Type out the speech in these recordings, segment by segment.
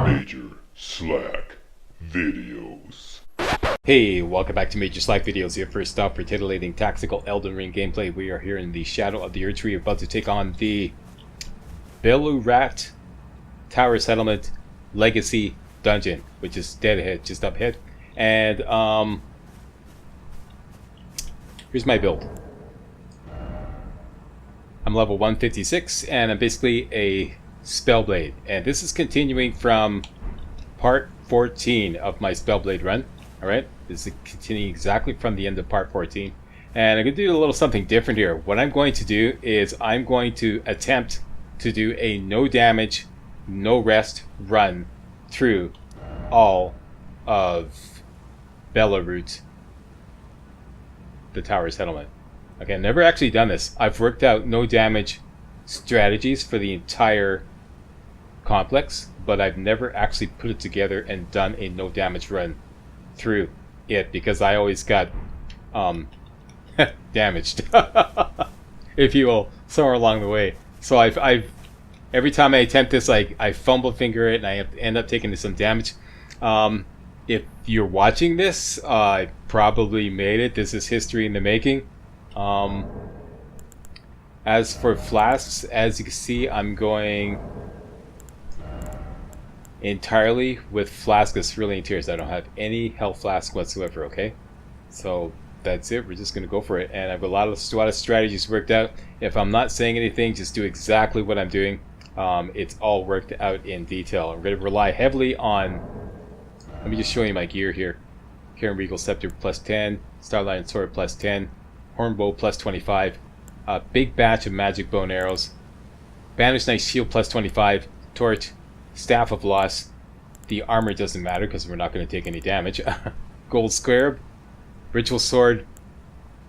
Major Slack Videos. Hey, welcome back to Major Slack Videos, your first stop for titillating tactical Elden Ring gameplay. We are here in the shadow of the Erdtree, about to take on the Belurat Tower Settlement Legacy Dungeon, which is dead ahead, just up ahead. And here's my build. I'm level 156, and I'm basically a Spellblade. And this is continuing from part 14 of my Spellblade run. Alright, this is continuing exactly from the end of part 14. And I'm going to do a little something different here. What I'm going to do is I'm going to attempt to do a no damage, no rest run through all of Belurat, the Tower Settlement. Okay, I've never actually done this. I've worked out no damage strategies for the entire complex, but I've never actually put it together and done a no damage run through it because I always got damaged, if you will, somewhere along the way. So I've every time I attempt this, I fumble finger it and I end up taking some damage. If you're watching this, I probably made it. This is history in the making. As for flasks, as you can see, I'm going entirely with flask of cerulean tears. I don't have any health flask whatsoever, okay? So that's it. We're just going to go for it. And I have a lot of strategies worked out. If I'm not saying anything, just do exactly what I'm doing. It's all worked out in detail. I'm going to rely heavily on... Let me just show you my gear here. Karen Regal Scepter plus 10. Starlight Sword plus 10. Hornbow plus 25. A big batch of magic bow and arrows. Banished Knight Shield plus 25. Torch. Staff of Loss. The armor doesn't matter because we're not going to take any damage. Gold Scarab. Ritual Sword.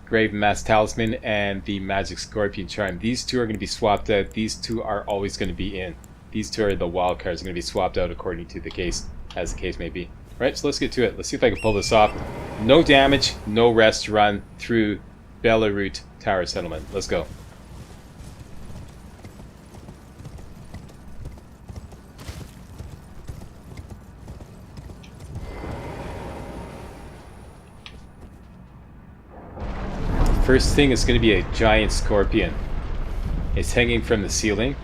Grave Mass Talisman. And the Magic Scorpion Charm. These two are going to be swapped out. These two are always going to be in. These two are the wild cards. Going to be swapped out according to the case, as the case may be. Right, so let's get to it. Let's see if I can pull this off. No damage, no rest run through Belurat Tower Settlement. Let's go. First thing is going to be a giant scorpion. It's hanging from the ceiling.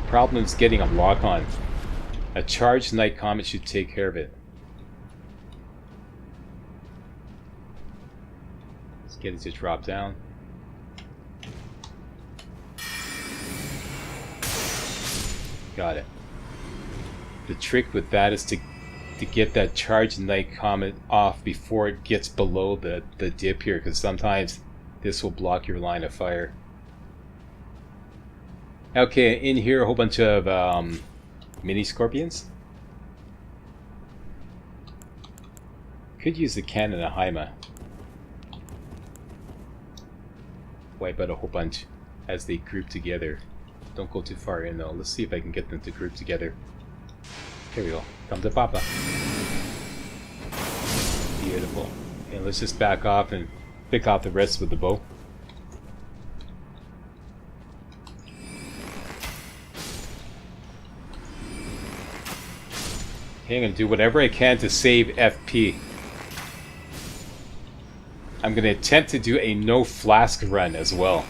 Problem is getting a lock on. A charged Night Comet should take care of it. Let's get it to drop down. Got it. The trick with that is to get that charged Night Comet off before it gets below the dip here, because sometimes this will block your line of fire. Okay, in here a whole bunch of mini scorpions. Could use the cannon of Haima. Wipe out a whole bunch as they group together. Don't go too far in though. Let's see if I can get them to group together. Here we go. Come to Papa. Beautiful. And let's just back off and pick off the rest with the bow. Okay, I'm going to do whatever I can to save FP. I'm going to attempt to do a no flask run as well.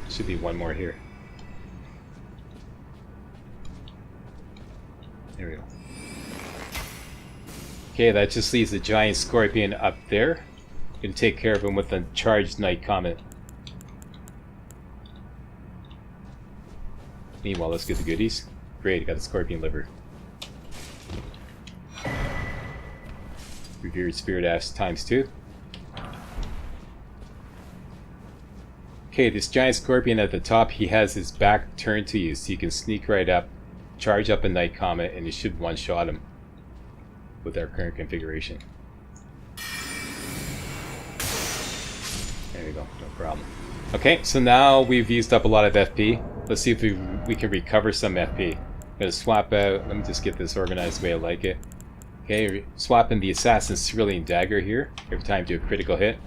Should be one more here. There we go. Okay, that just leaves the giant scorpion up there. Gonna take care of him with a charged Night Comet. Meanwhile, let's get the goodies. Great, got the scorpion liver. Revered Spirit Ash times 2. Okay, this giant scorpion at the top, he has his back turned to you, so you can sneak right up, charge up a Night Comet, and you should one-shot him with our current configuration. There you go, no problem. Okay, so now we've used up a lot of FP. Let's see if we can recover some FP. I'm gonna swap out. Let me just get this organized the way I like it. Okay, swap in the Assassin's Cerulean Dagger here. Every time you do a critical hit,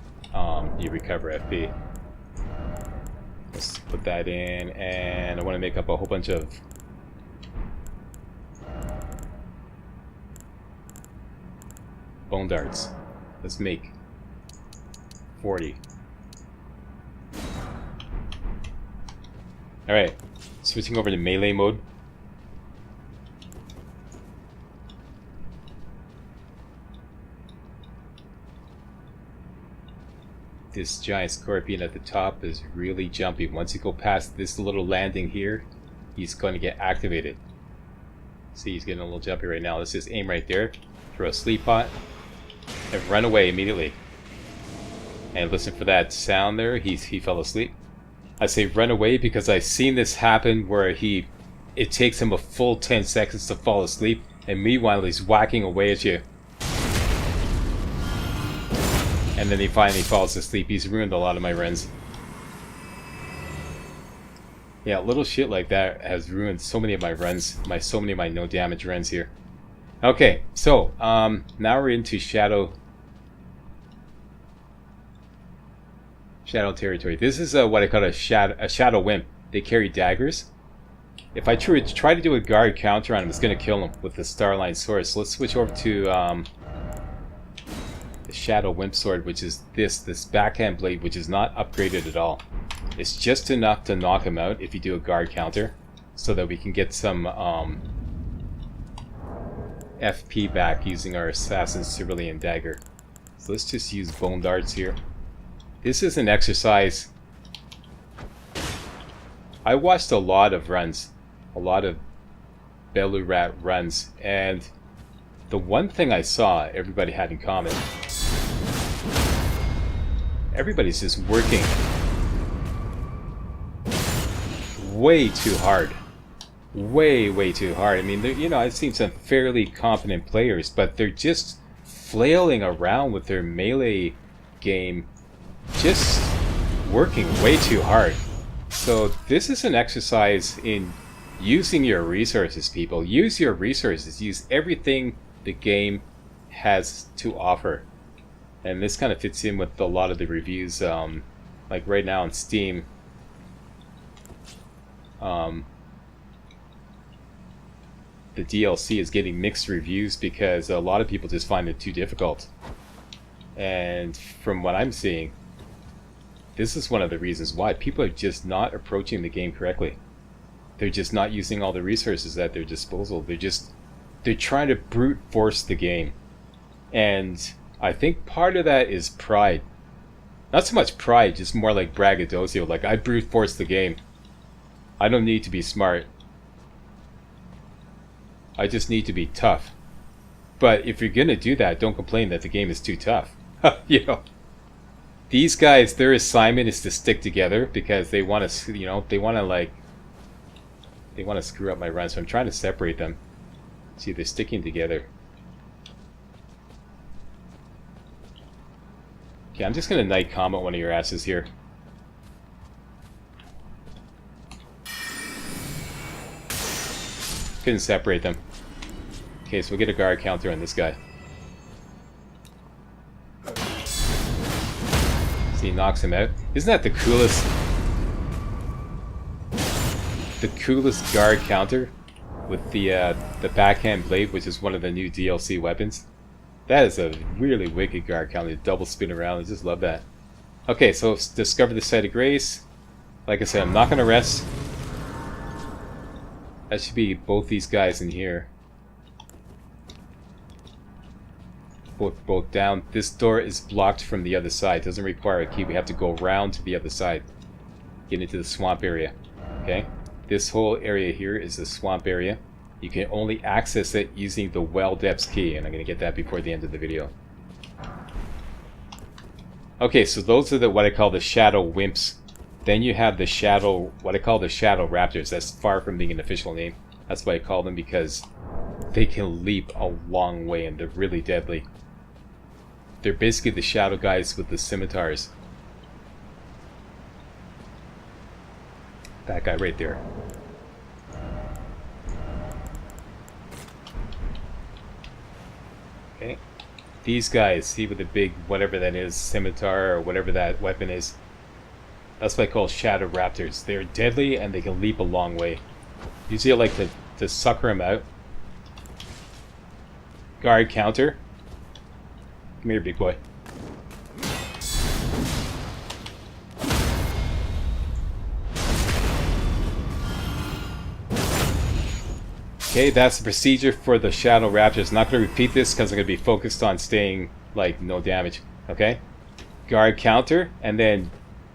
you recover FP. Let's put that in, and I want to make up a whole bunch of bone darts. Let's make 40. Alright, switching over to melee mode. This giant scorpion at the top is really jumpy. Once you go past this little landing here, he's going to get activated. See, he's getting a little jumpy right now. Let's just aim right there, throw a sleep pot, and run away immediately. And listen for that sound there. He fell asleep. I say run away because I've seen this happen where it takes him a full 10 seconds to fall asleep, and meanwhile he's whacking away at you. And then he finally falls asleep. He's ruined a lot of my runs. Yeah, little shit like that has ruined so many of my runs, so many of my no damage runs here. Okay, so now we're into Shadow territory. This is what I call a shadow wimp. They carry daggers. If I try to do a guard counter on him, it's going to kill him with the Starline sword. So let's switch over to the Shadow Wimp sword, which is this backhand blade, which is not upgraded at all. It's just enough to knock him out if you do a guard counter, so that we can get some FP back using our Assassin's Cerulean Dagger. So let's just use bone darts here. This is an exercise. I watched a lot of runs, a lot of Belurat runs, and the one thing I saw everybody had in common, everybody's just working way too hard. Way too hard. I mean, you know, I've seen some fairly competent players, but they're just flailing around with their melee game, just working way too hard. So this is an exercise in using your resources, people. Use your resources. Use everything the game has to offer. And this kind of fits in with a lot of the reviews, like right now on Steam. The DLC is getting mixed reviews because a lot of people just find it too difficult. And from what I'm seeing, this is one of the reasons why people are just not approaching the game correctly. They're just not using all the resources at their disposal. They're trying to brute force the game. And I think part of that is pride. Not so much pride, just more like braggadocio. Like, I brute force the game. I don't need to be smart. I just need to be tough. But if you're gonna do that, don't complain that the game is too tough. You know, these guys, their assignment is to stick together because they want to, you know, they want to screw up my run. So I'm trying to separate them. See, they're sticking together. Okay, I'm just gonna Knight Comet one of your asses here. Couldn't separate them. Okay, so we'll get a guard counter on this guy. See, he knocks him out. Isn't that the coolest? The coolest guard counter with the backhand blade, which is one of the new DLC weapons. That is a really wicked guard counter. Double spin around. I just love that. Okay, so discover the site of grace. Like I said, I'm not gonna rest. That should be both these guys in here. Both down. This door is blocked from the other side. Doesn't require a key. We have to go around to the other side. Get into the swamp area. Okay? This whole area here is the swamp area. You can only access it using the Well Depths key, and I'm going to get that before the end of the video. Okay, so those are what I call the Shadow Wimps. Then you have the what I call the Shadow Raptors. That's far from being an official name. That's why I call them, because they can leap a long way and they're really deadly. They're basically the shadow guys with the scimitars. That guy right there. Okay. These guys, see with the big, whatever that is, scimitar or whatever that weapon is. That's what I call shadow raptors. They're deadly and they can leap a long way. Usually I like to sucker them out. Guard counter. Come here, big boy. Okay, that's the procedure for the Shadow Raptors. I'm not going to repeat this because I'm going to be focused on staying, like, no damage. Okay? Guard counter, and then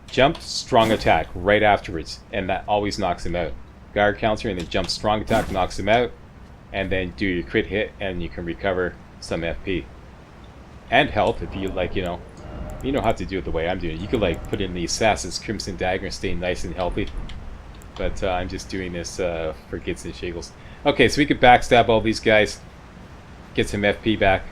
jump, strong attack right afterwards. And that always knocks him out. Guard counter, and then jump, strong attack, knocks him out. And then do your crit hit, and you can recover some FP. And health, if you, like, you know how to do it the way I'm doing it. You could, like, put in the Assassin's Crimson Dagger and stay nice and healthy. But I'm just doing this for gits and shiggles. Okay, so we could backstab all these guys, get some FP back.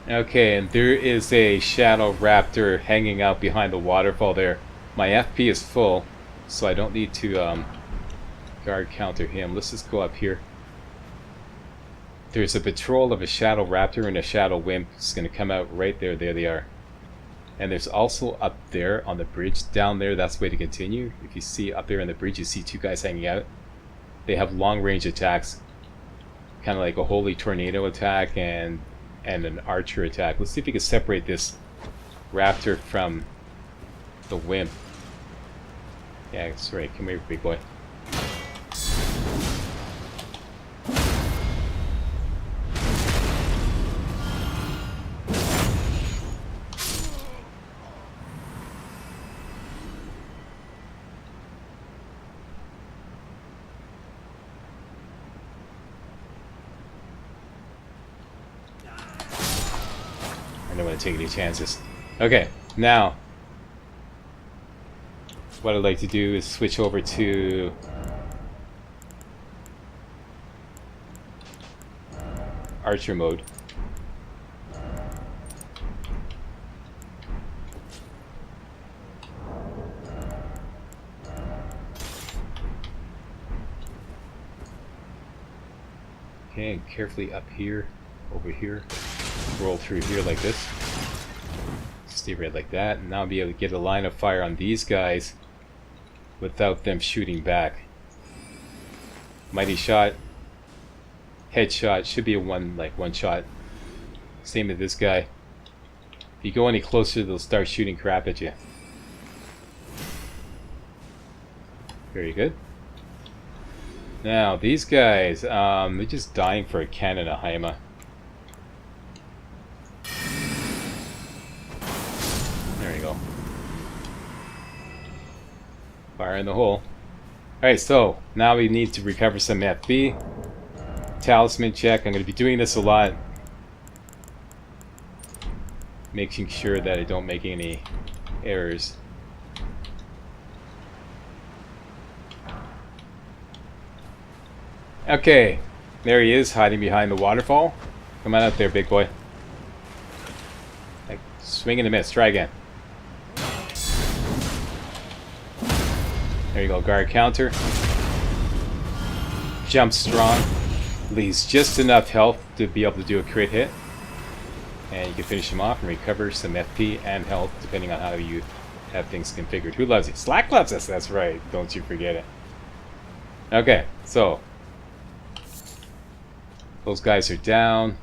Okay, and there is a Shadow Raptor hanging out behind the waterfall there. My FP is full, so I don't need to guard counter him. Let's just go up here. There's a patrol of a Shadow Raptor and a Shadow Wimp. It's going to come out right there. There they are. And there's also up there on the bridge, down there, that's the way to continue. If you see up there on the bridge, you see two guys hanging out. They have long range attacks. Kind of like a Holy Tornado attack and an Archer attack. Let's see if we can separate this Raptor from the Wimp. Yeah, that's right. Come here, big boy. I don't want to take any chances. Okay, now what I'd like to do is switch over to Archer mode. Okay, and carefully up here, over here. Roll through here like this. Stay right like that, and now I'll be able to get a line of fire on these guys without them shooting back. Mighty shot, headshot, should be a one shot. Same with this guy. If you go any closer, they'll start shooting crap at you. Very good. Now these guys, they're just dying for a cannon of Haima. There you go. Fire in the hole. Alright, so now we need to recover some FP. Talisman check. I'm going to be doing this a lot. Making sure that I don't make any errors. Okay, there he is, hiding behind the waterfall. Come on out there, big boy. Like, swing and a miss. Try again. There you go, guard counter. Jump strong. Leaves just enough health to be able to do a crit hit. And you can finish him off and recover some FP and health, depending on how you have things configured. Who loves it? Slack loves us, that's right. Don't you forget it. Okay, so those guys are down.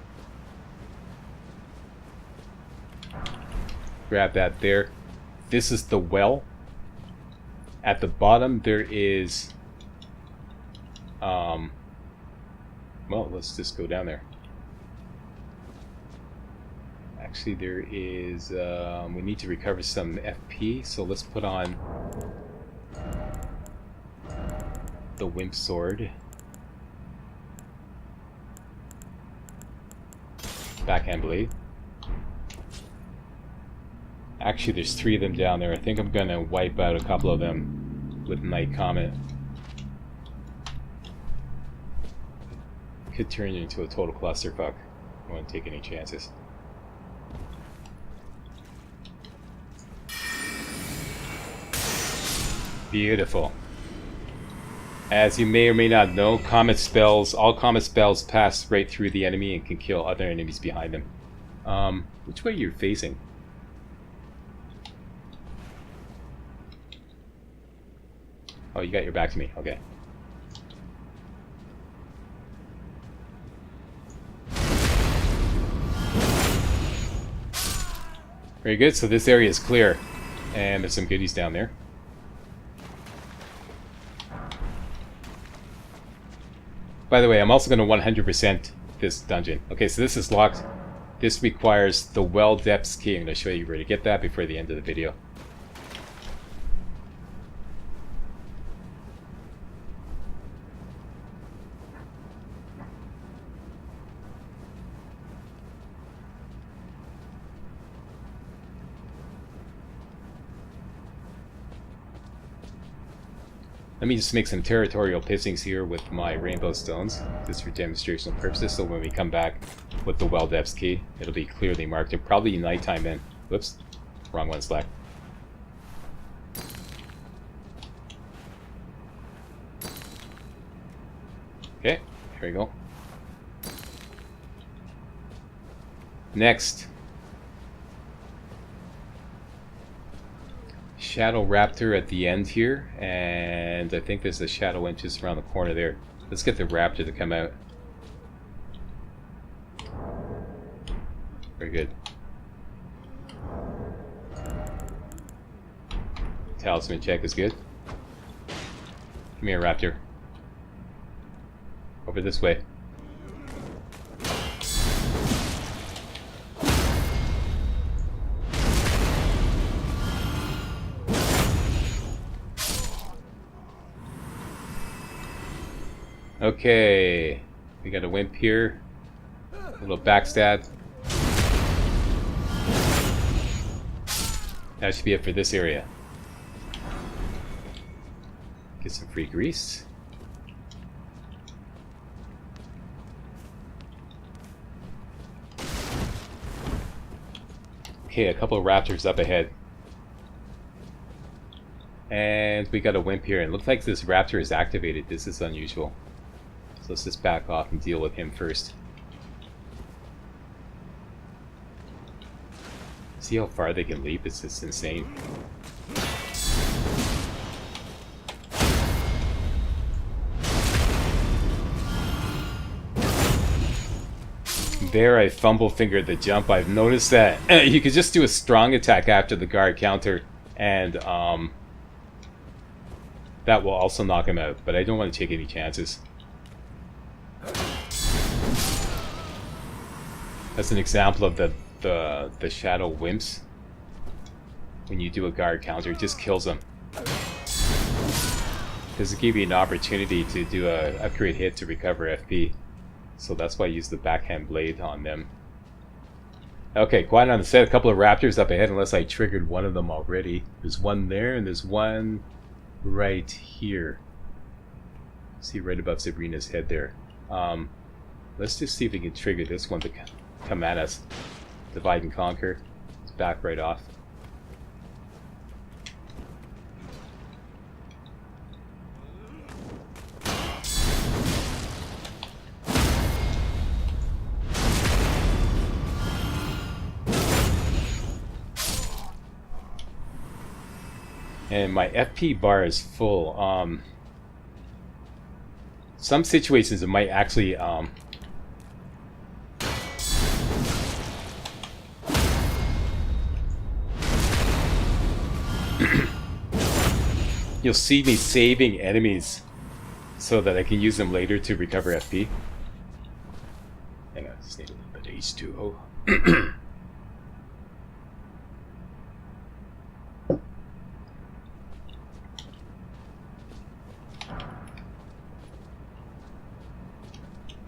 Grab that there. This is the well. At the bottom there is well, let's just go down there. Actually, there is we need to recover some FP, so let's put on the Wimp Sword. Backhand blade. Actually, there's 3 of them down there. I think I'm gonna wipe out a couple of them with Night Comet. could turn into a total clusterfuck. I won't take any chances. Beautiful. As you may or may not know, all comet spells pass right through the enemy and can kill other enemies behind them. Which way you're facing? Oh, you got your back to me. Okay. Very good. So this area is clear, and there's some goodies down there. By the way, I'm also going to 100% this dungeon. Okay, so this is locked. This requires the well depths key. I'm going to show you where to get that before the end of the video. Let me just make some territorial pissings here with my rainbow stones, just for demonstrational purposes, so when we come back with the well depths key, it'll be clearly marked, and probably nighttime then. Whoops, wrong one select. Okay, here we go. Next. Shadow Raptor at the end here, and I think there's a Shadow Imp just around the corner there. Let's get the Raptor to come out. Very good. Talisman check is good. Come here, Raptor. Over this way. Okay, we got a Wimp here. A little backstab. That should be it for this area. Get some free grease. Okay, a couple of raptors up ahead. And we got a Wimp here, and it looks like this raptor is activated. This is unusual. So let's just back off and deal with him first. See how far they can leap? It's just insane. There, I fumble fingered the jump. I've noticed that you could just do a strong attack after the guard counter, and that will also knock him out. But I don't want to take any chances. That's an example of the Shadow Wimps. When you do a guard counter, it just kills them. Because it gives you an opportunity to do a accurate hit to recover FP. So that's why I use the backhand blade on them. Okay, quiet on the set. A couple of raptors up ahead, unless I triggered one of them already. There's one there, and there's one right here. See, right above Sabrina's head there. Let's just see if we can trigger this one to come at us. Divide and conquer. Let's back right off. And my FP bar is full. Some situations it might actually you'll see me saving enemies so that I can use them later to recover FP. Hang on, just need a little bit of H2O.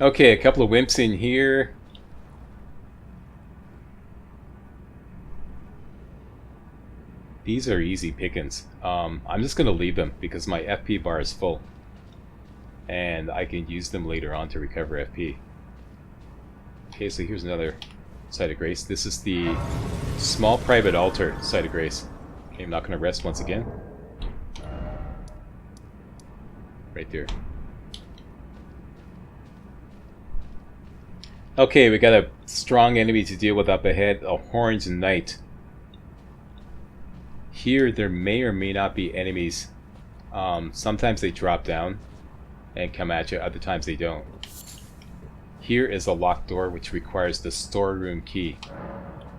Okay, a couple of Wimps in here. These are easy pickings. I'm just going to leave them because my FP bar is full. And I can use them later on to recover FP. Okay, so here's another site of grace. This is the small private altar site of grace. Okay, I'm not going to rest once again. Right there. Okay, we got a strong enemy to deal with up ahead, a Horned Knight. Here, there may or may not be enemies. Sometimes they drop down and come at you, other times they don't. Here is a locked door which requires the storeroom key.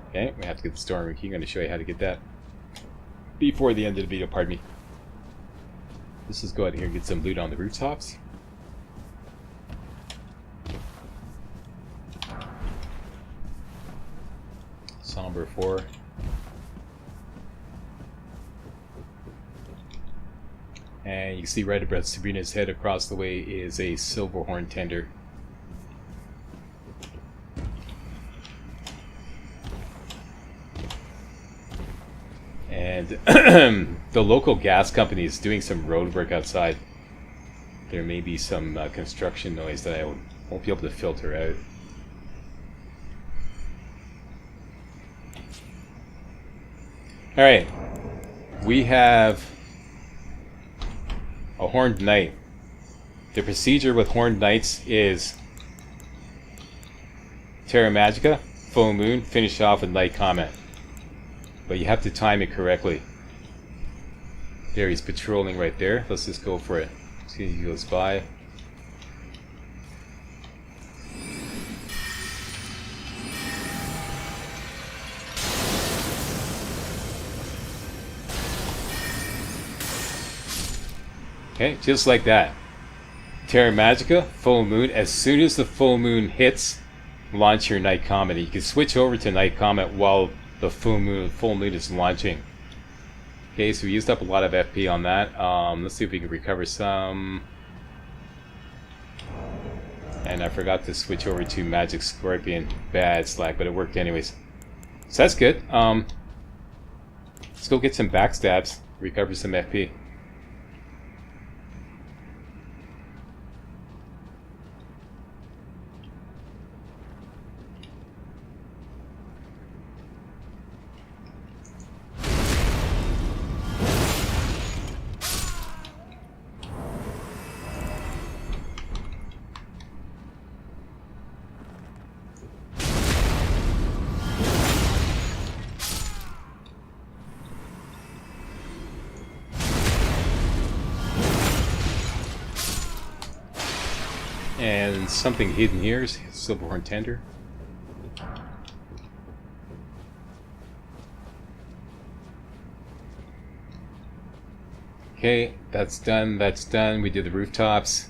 Okay, we have to get the storeroom key. I'm going to show you how to get that before the end of the video, pardon me. Let's just go out here and get some loot on the rooftops. Somber 4. And you can see right above Sabrina's head across the way is a Silverhorn Tender. And the local gas company is doing some road work outside. There may be some construction noise that I won't be able to filter out. Alright, we have a Horned Knight. The procedure with Horned Knights is Terra Magica, Full Moon, finish off with Night Comment. But you have to time it correctly. There, he's patrolling right there. Let's just go for it. See if he goes by. Okay, just like that. Terra Magica, Full Moon. As soon as the Full Moon hits, launch your Night Comet. You can switch over to Night Comet while the full moon is launching. Okay, so we used up a lot of FP on that. Let's see if we can recover some. And I forgot to switch over to Magic Scorpion. Bad slack, but it worked anyways. So that's good. Let's go get some backstabs, recover some FP. And something hidden here is Silverhorn Tender. Okay, that's done, that's done. We did the rooftops.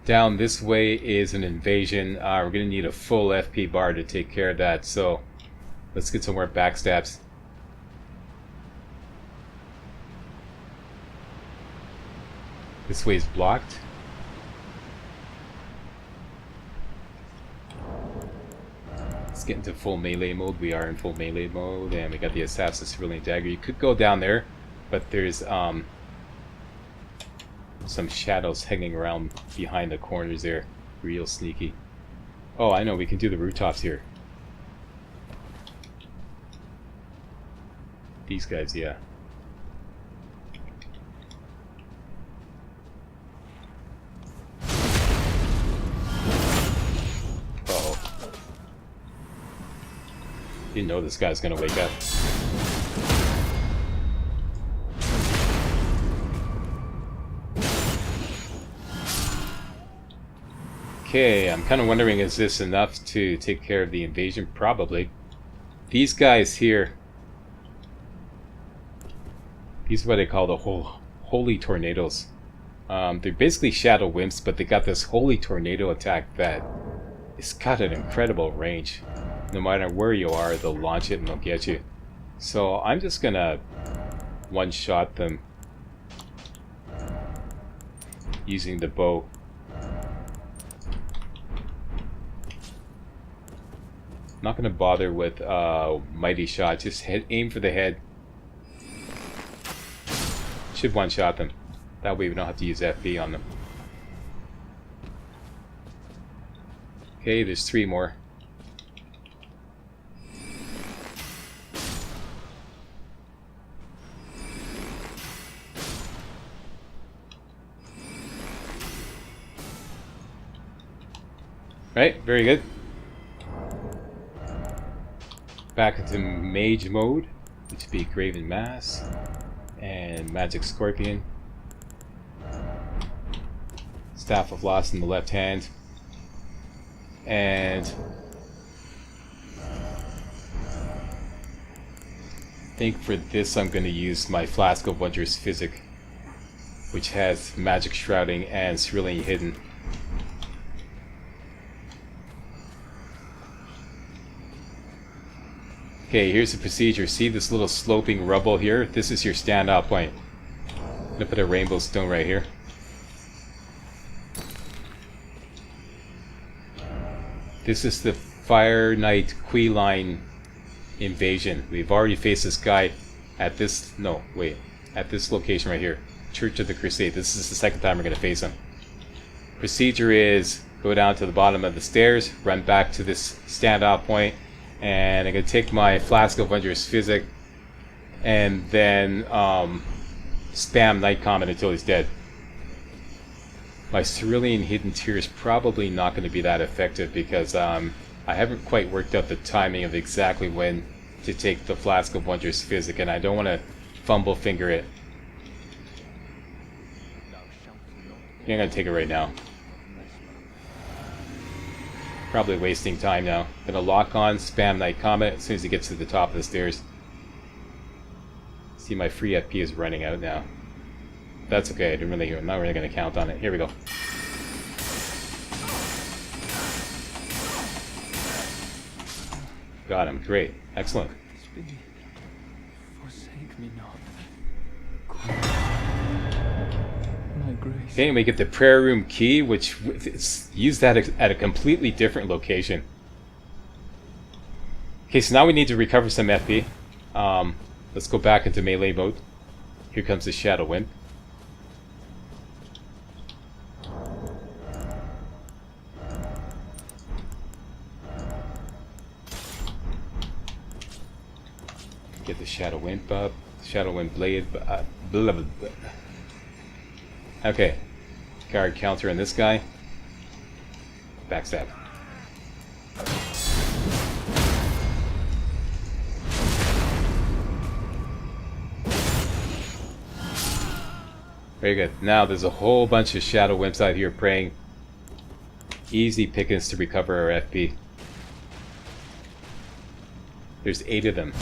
Down this way is an invasion. We're going to need a full FP bar to take care of that, so let's get some more backstabs. This way is blocked. Let's get into full melee mode. We are in full melee mode, and we got the Assassin's Cerulean Dagger. You could go down there, but there's some shadows hanging around behind the corners there. Real sneaky. Oh, I know, we can do the rooftops here. These guys, yeah. Didn't know this guy's gonna wake up. Okay, I'm kind of wondering, is this enough to take care of the invasion? Probably. These guys here, these are what they call the holy tornadoes. They're basically shadow wimps, but they got this holy tornado attack that it's got an incredible range. No matter where you are, they'll launch it and they'll get you. So I'm just gonna one-shot them using the bow. Not gonna bother with mighty shot. Just aim for the head. Should one-shot them. That way we don't have to use FP on them. Okay, there's 3 more. Right, very good. Back into mage mode, which would be Graven Mass and Magic Scorpion. Staff of Lost in the left hand. And I think for this I'm going to use my Flask of Wondrous Physic, which has Magic Shrouding and Cerulean Hidden. Okay, here's the procedure. See this little sloping rubble here? This is your standout point. I'm going to put a rainbow stone right here. This is the Fire Knight Queeline invasion. We've already faced this guy at this... no, wait. At this location right here. Church of the Crusade. This is the second time we're going to face him. Procedure is go down to the bottom of the stairs, run back to this standout point, and I'm going to take my Flask of Wondrous Physic and then spam Night Comet until he's dead. My Cerulean Hidden Tear is probably not going to be that effective because I haven't quite worked out the timing of exactly when to take the Flask of Wondrous Physic, and I don't want to fumble finger it. Yeah, I'm going to take it right now. Probably wasting time now. Gonna lock on, spam Night Comet as soon as he gets to the top of the stairs. See, my free FP is running out now. That's okay, I'm not really gonna count on it. Here we go. Got him, great, excellent. Forsake me not. My grace. Okay, and we get the prayer room key, which use that at a completely different location. Okay, so now we need to recover some FP. Let's go back into melee mode. Here comes the Shadow Wind. Get the Shadow Wind up. Shadow Wind Blade. Blah, blah, blah. Okay. Guard counter on this guy. Backstab. Very good. Now there's a whole bunch of Shadow Wimps out here praying. Easy pickings to recover our FP. There's 8 of them.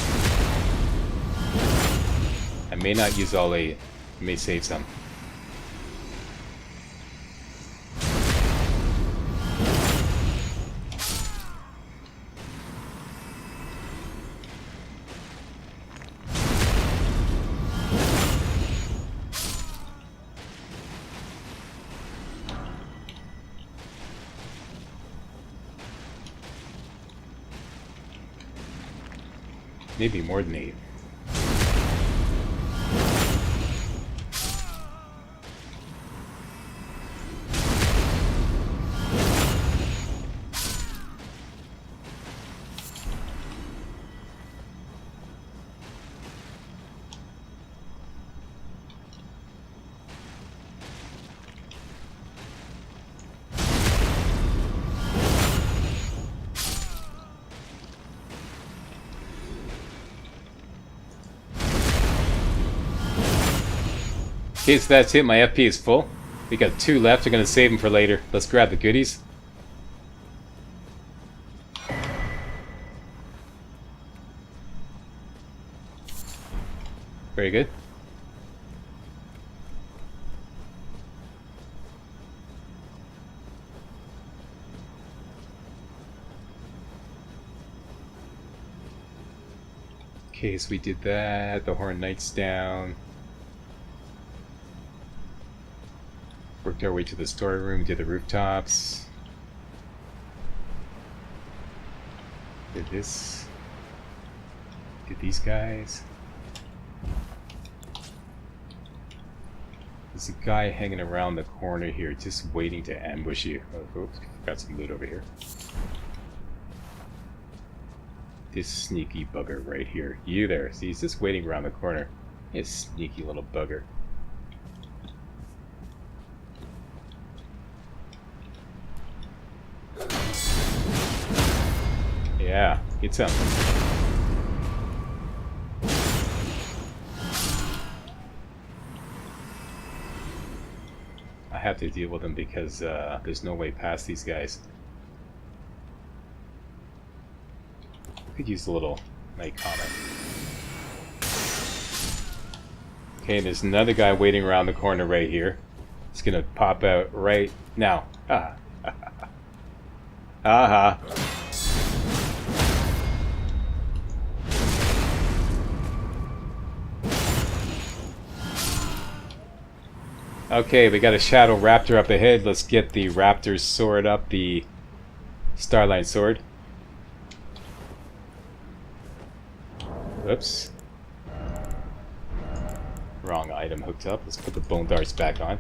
I may not use all 8. I may save some. Maybe more than 8. Okay, so that's it. My FP is full. We got 2 left. I'm going to save them for later. Let's grab the goodies. Very good. Okay, so we did that. The Horned Knight's down. Worked our way to the storeroom, did the rooftops. Did this. Did these guys. There's a guy hanging around the corner here, just waiting to ambush you. Oh, oops, got some loot over here. This sneaky bugger right here. You there. See, he's just waiting around the corner. You sneaky little bugger. Yeah, get some. I have to deal with them because there's no way past these guys. Could use a little night comment. Okay, there's another guy waiting around the corner right here. It's gonna pop out right now. Ah. Aha. Okay, we got a Shadow Raptor up ahead. Let's get the Raptor's sword up, the Starline sword. Oops. Wrong item hooked up. Let's put the bone darts back on.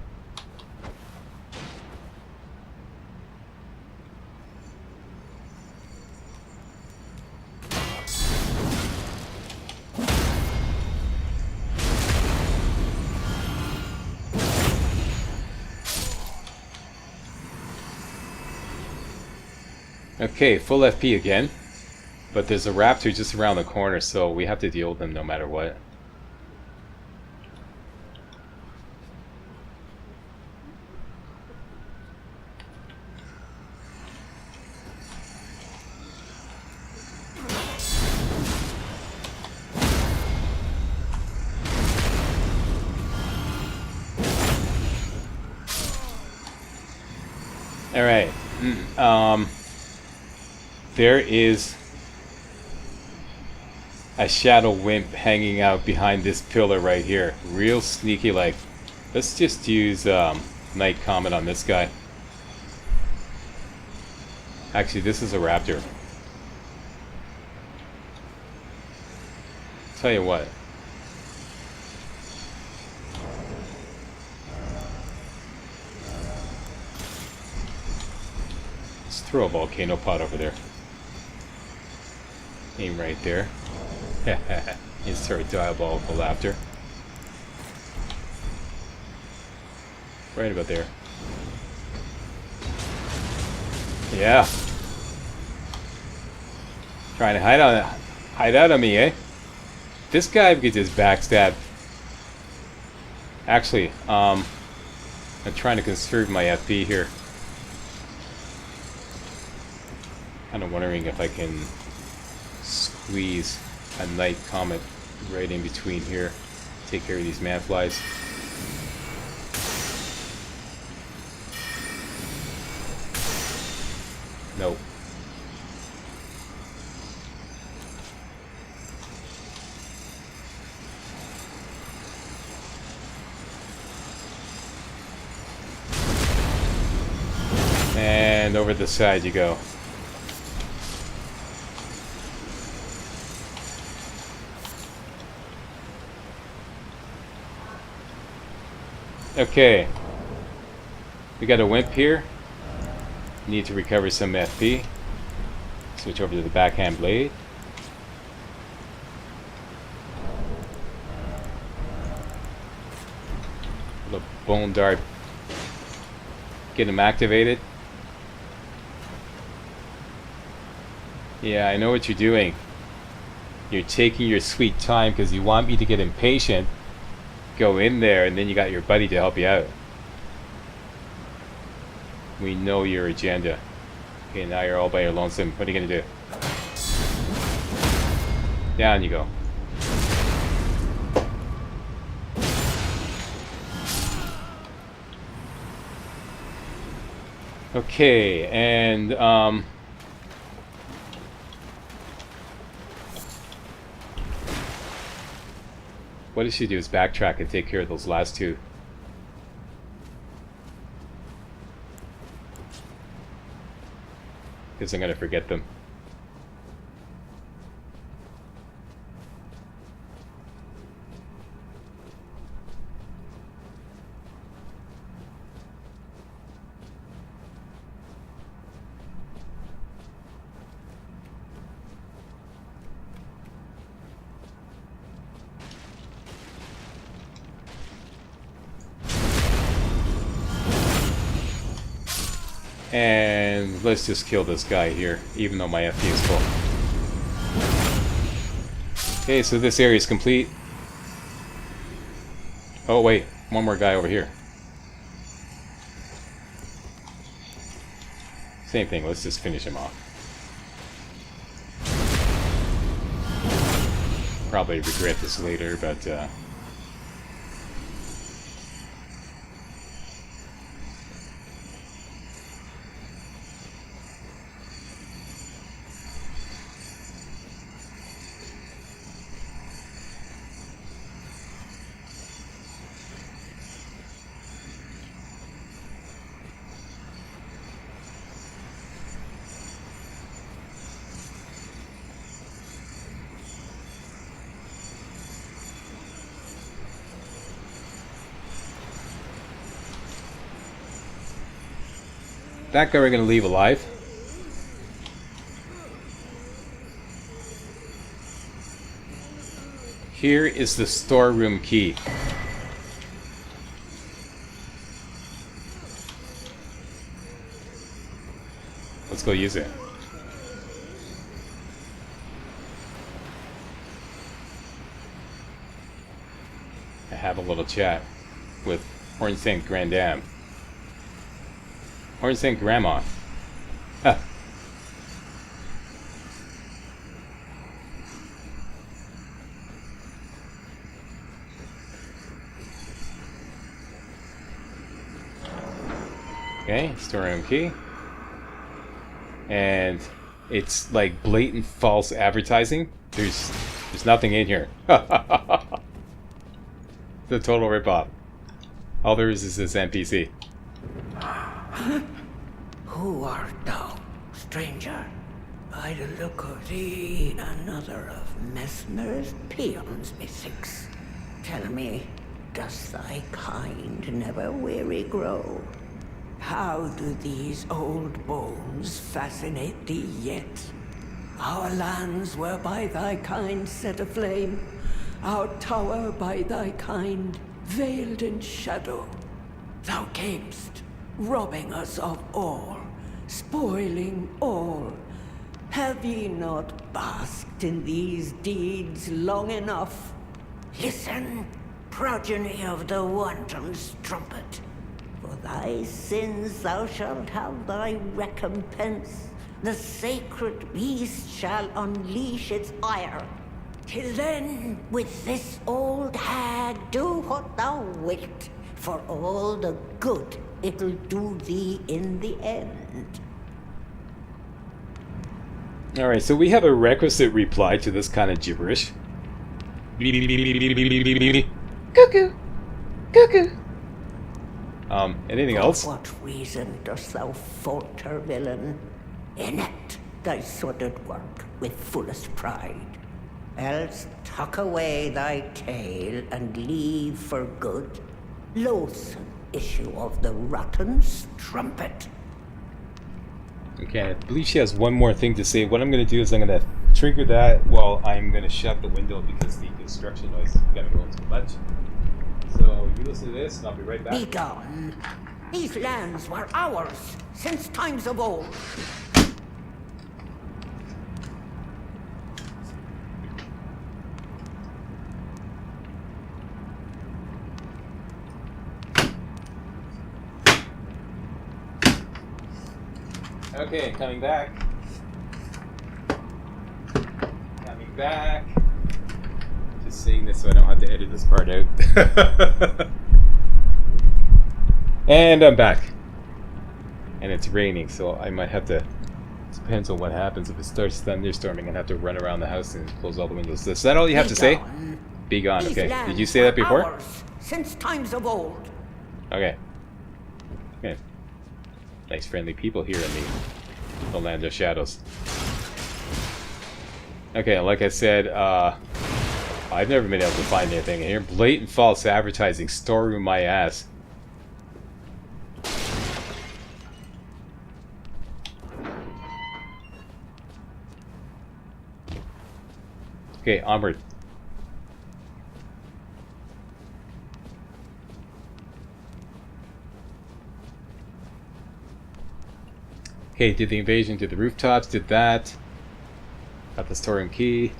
Okay, full FP again. But there's a raptor just around the corner, so we have to deal with him no matter what. Alright. There is a shadow wimp hanging out behind this pillar right here. Real sneaky like. Let's just use Night Comet on this guy. Actually, this is a raptor. Tell you what. Let's throw a volcano pot over there. Aim right there. Insert diabolical laughter. Right about there. Yeah. Trying to hide out on me, eh? This guy could just backstab. Actually, I'm trying to conserve my FP here. Kind of wondering if I can squeeze a Night Comet right in between here. Take care of these manflies. Nope. And over the side you go. Okay, we got a wimp here. Need to recover some FP. Switch over to the backhand blade. The bone dart. Get him activated. Yeah, I know what you're doing. You're taking your sweet time because you want me to get impatient. Go in there and then you got your buddy to help you out. We know your agenda. Okay, now you're all by your lonesome. What are you gonna do? Down you go. Okay, and what it should do is backtrack and take care of those last two. Because I'm going to forget them. And let's just kill this guy here, even though my FP is full. Okay, so this area is complete. Oh wait, one more guy over here. Same thing, let's just finish him off. Probably regret this later, but that guy we're gonna leave alive. Here is the storeroom key. Let's go use it. I have a little chat with Orange Saint Grandam. Orange Saint Grandma. Ah. Okay, storeroom key. And it's like blatant false advertising. There's nothing in here. The total ripoff. All there is this NPC. Who art thou, stranger? By the look of thee, another of Messmer's peons, methinks. Tell me, does thy kind never weary grow? How do these old bones fascinate thee yet? Our lands were by thy kind set aflame, our tower by thy kind veiled in shadow. Thou camest, robbing us of all, spoiling all. Have ye not basked in these deeds long enough? Listen, progeny of the wanton's trumpet. For thy sins thou shalt have thy recompense. The sacred beast shall unleash its ire. Till then, with this old hag, do what thou wilt, for all the good it'll do thee in the end. Alright, so we have a requisite reply to this kind of gibberish. Cuckoo! Cuckoo! Anything else? For what reason dost thou falter, villain? Inept thy sordid work with fullest pride. Else tuck away thy tail and leave for good. Loathsome issue of the rotten strumpet. Okay, I believe she has one more thing to say. What I'm going to do is I'm going to trigger that while I'm going to shut the window because the construction noise is going to go too much. So you listen to this and I'll be right back. Be gone. These lands were ours since times of old. Okay, coming back. Coming back. Just saying this so I don't have to edit this part out. And I'm back. And it's raining, so I might have to... Depends on what happens. If it starts thunderstorming, I'd have to run around the house and close all the windows. Is that all you have to say? Be gone, okay. Did you say that before? Ours since times of old. Okay. Okay. Nice friendly people here in the land of shadows. Okay, like I said, I've never been able to find anything in here. Blatant false advertising, storeroom my ass. Okay, onward. Okay, did the invasion, did the rooftops, did that. Got the storeroom key.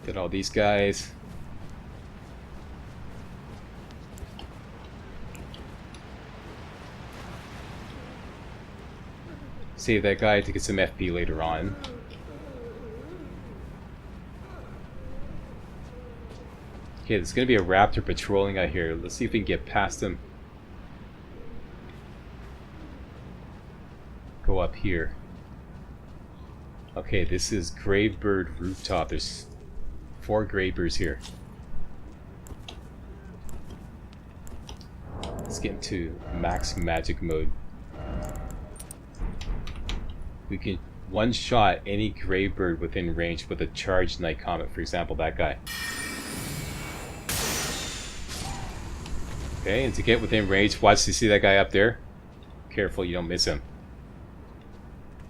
Did all these guys. Save that guy to get some FP later on. Okay, there's gonna be a raptor patrolling out here. Let's see if we can get past him. Go up here. Okay, this is Gravebird Rooftop. There's 4 Gravebirds here. Let's get into max magic mode. We can one-shot any Gravebird within range with a charged Night Comet, for example, that guy. Okay, and to get within range, watch, you see that guy up there? Careful you don't miss him.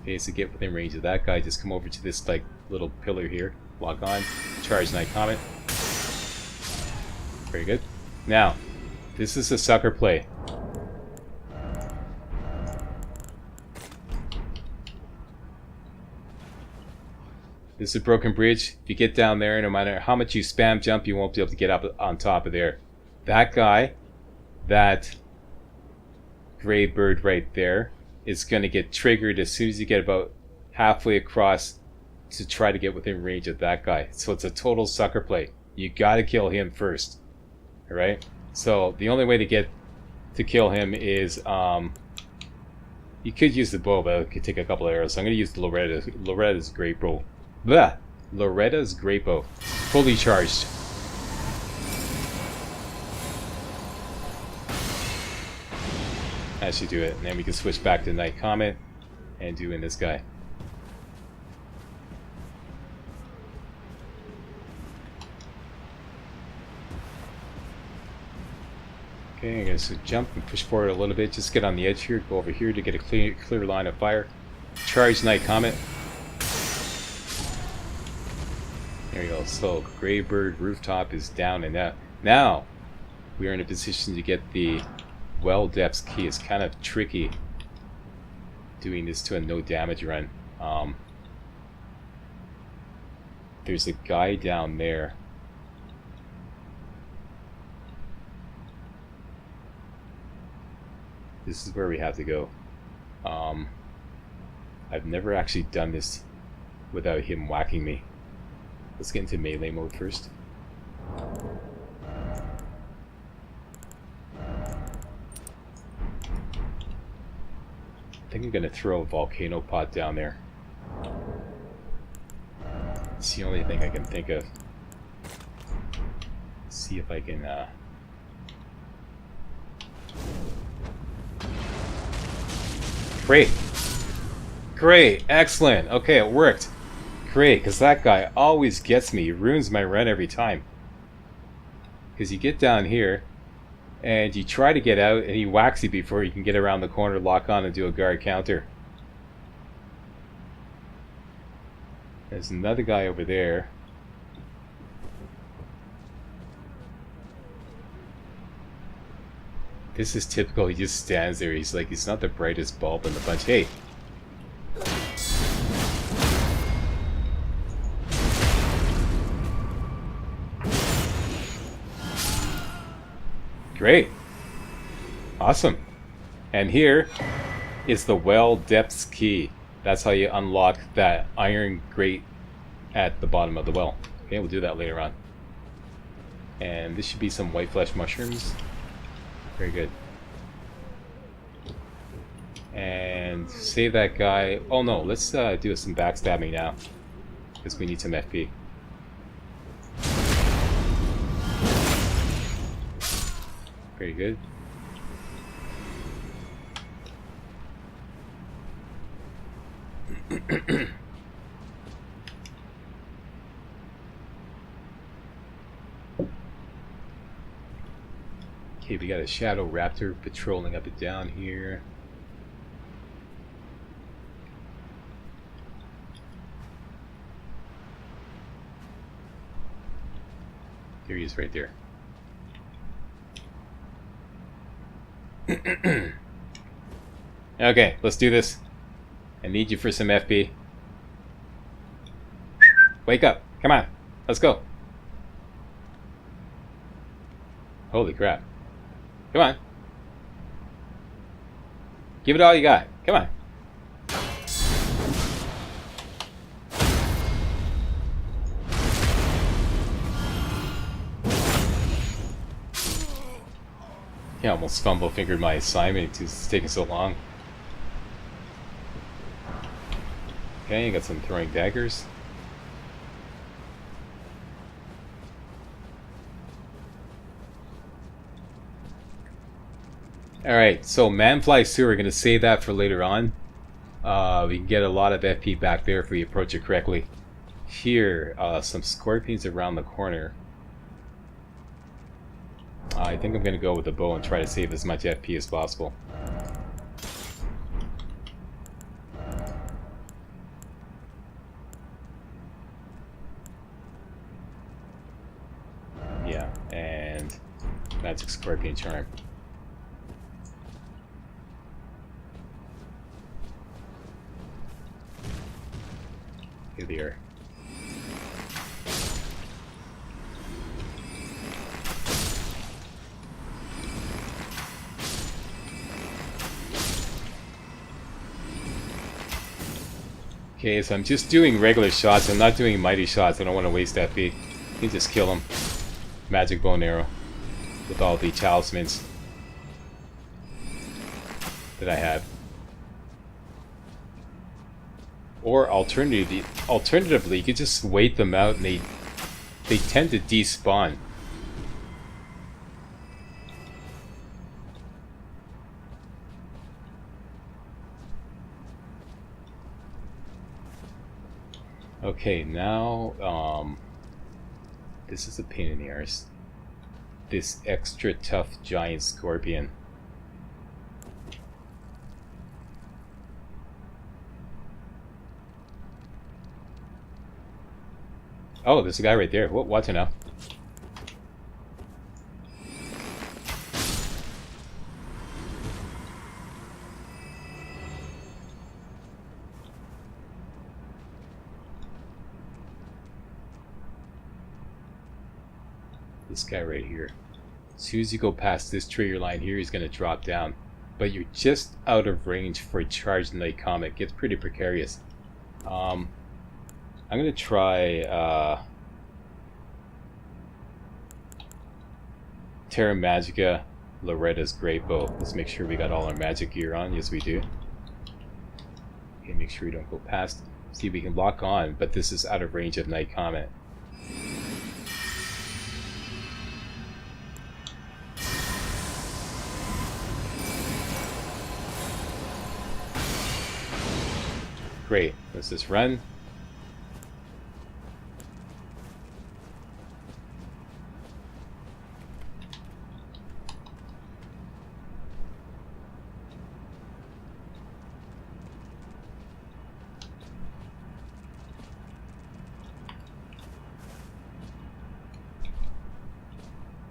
Okay, so to get within range of that guy, just come over to this like little pillar here, lock on, charge Night Comet. Very good. Now, this is a sucker play. This is a broken bridge. If you get down there, no matter how much you spam jump, you won't be able to get up on top of there. That guy, that Gravebird right there, is going to get triggered as soon as you get about halfway across to try to get within range of that guy. So it's a total sucker play. You got to kill him first. Alright? So the only way to kill him is, you could use the bow, but it could take a couple of arrows. So I'm going to use the Loretta's great bow. Blah! Loretta's great bow. Fully charged. That should do it. And then we can switch back to Night Comet and do in this guy. Okay, I'm going to jump and push forward a little bit. Just get on the edge here. Go over here to get a clear line of fire. Charge Night Comet. There you go. So, Gravebird Rooftop is down and out. Now, we are in a position to get the Well Depths key. It's kind of tricky doing this to a no damage run. There's a guy down there. This is where we have to go. I've never actually done this without him whacking me. Let's get into melee mode first. I think I'm gonna throw a volcano pot down there. It's the only thing I can think of. See if I can Great. Great. Excellent. Okay, it worked. Great, because that guy always gets me. He ruins my run every time. Because you get down here, and you try to get out, and he whacks you before you can get around the corner, lock on, and do a guard counter. There's another guy over there. This is typical. He just stands there. He's like, he's not the brightest bulb in the bunch. Hey! Great. Awesome. And here is the Well Depths key. That's how you unlock that iron grate at the bottom of the well. Okay, we'll do that later on. And this should be some white flesh mushrooms. Very good. And save that guy. Oh no, let's do some backstabbing now. Because we need some FP. Very good. Okay, we got a Shadow Raptor patrolling up and down here. There he is right there. Okay, let's do this. I need you for some FP. Wake up. Come on. Let's go. Holy crap. Come on. Give it all you got. Come on. Yeah, I almost fumble fingered my assignment. It's taking so long. Okay, got some throwing daggers. Alright, so Manfly Sewer, we're going to save that for later on. We can get a lot of FP back there if we approach it correctly. Here, some scorpions around the corner. I think I'm going to go with the bow and try to save as much FP as possible. Yeah, and magic scorpion charm. Here they are. Okay, so I'm just doing regular shots. I'm not doing mighty shots. I don't want to waste FP. You can just kill them. Magic bow and arrow with all the talismans that I have. Or alternatively, you could just wait them out and they tend to despawn. Okay, now, this is a pain in the arse. This extra tough giant scorpion. Oh, there's a guy right there. Watch it now. This guy right here. As soon as you go past this trigger line here, he's going to drop down. But you're just out of range for a charged Night Comet. It gets pretty precarious. I'm going to try Terra Magica Loretta's Great Bow. Let's make sure we got all our magic gear on. Yes, we do. Okay, make sure we don't go past. See, we can lock on, but this is out of range of Night Comet. Great. Let's just run.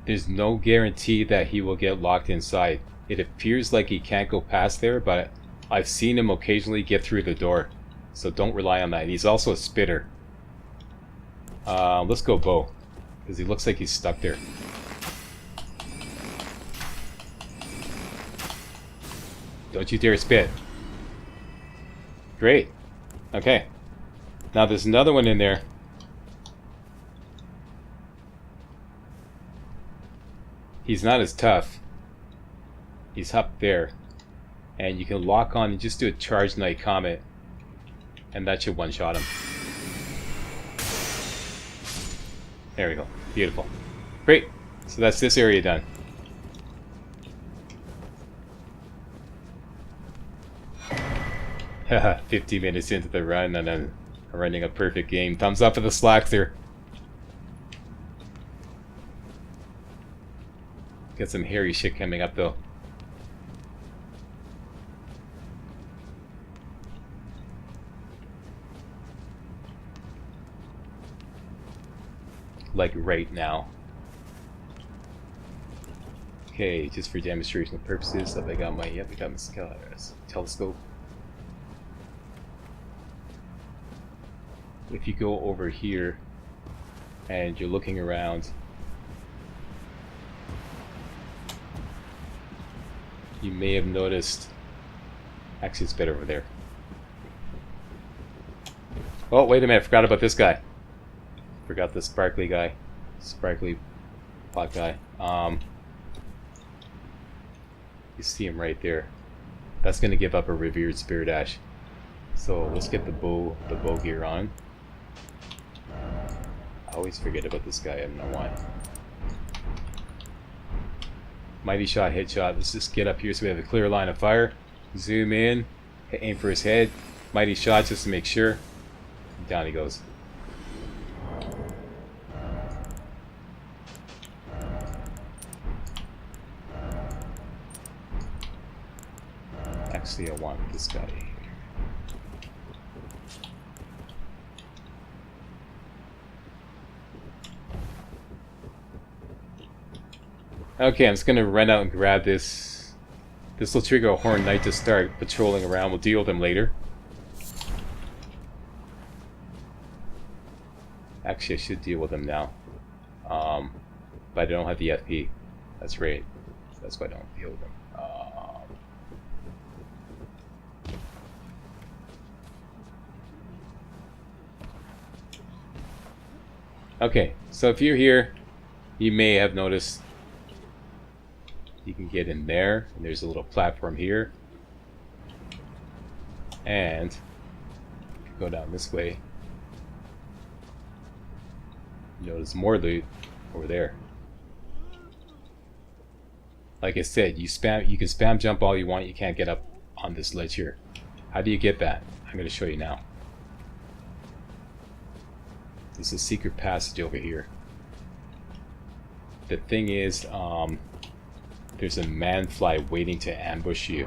There's no guarantee that he will get locked inside. It appears like he can't go past there, but I've seen him occasionally get through the door. So don't rely on that. And he's also a spitter. Let's go bow, because he looks like he's stuck there. Don't you dare spit. Great. Okay. Now there's another one in there. He's not as tough. He's up there. And you can lock on and just do a charged Night Comet. And that should one-shot him. There we go. Beautiful. Great. So that's this area done. Haha, 50 minutes into the run and I'm running a perfect game. Thumbs up for the slack there. Got some hairy shit coming up though. Like right now. Okay, just for demonstrational purposes, have I got my, yep, I got my telescope. If you go over here and you're looking around, you may have noticed, actually it's better over there. Oh, wait a minute, forgot about this guy. Forgot the sparkly guy. Sparkly pot guy. You see him right there. That's going to give up a revered spirit ash. So let's get the bow gear on. I always forget about this guy, I don't know why. Mighty shot, headshot. Let's just get up here so we have a clear line of fire. Zoom in, aim for his head. Mighty shot just to make sure. Down he goes. Actually, I want this guy here. Okay, I'm just gonna run out and grab this. This will trigger a Horned Knight to start patrolling around. We'll deal with him later. Actually, I should deal with him now. But I don't have the FP. That's right. That's why I don't deal with him. Okay, so if you're here, you may have noticed you can get in there, and there's a little platform here. And go down this way. Notice more loot over there. Like I said, you can spam jump all you want, you can't get up on this ledge here. How do you get that? I'm going to show you now. There's a secret passage over here. The thing is, there's a man-fly waiting to ambush you.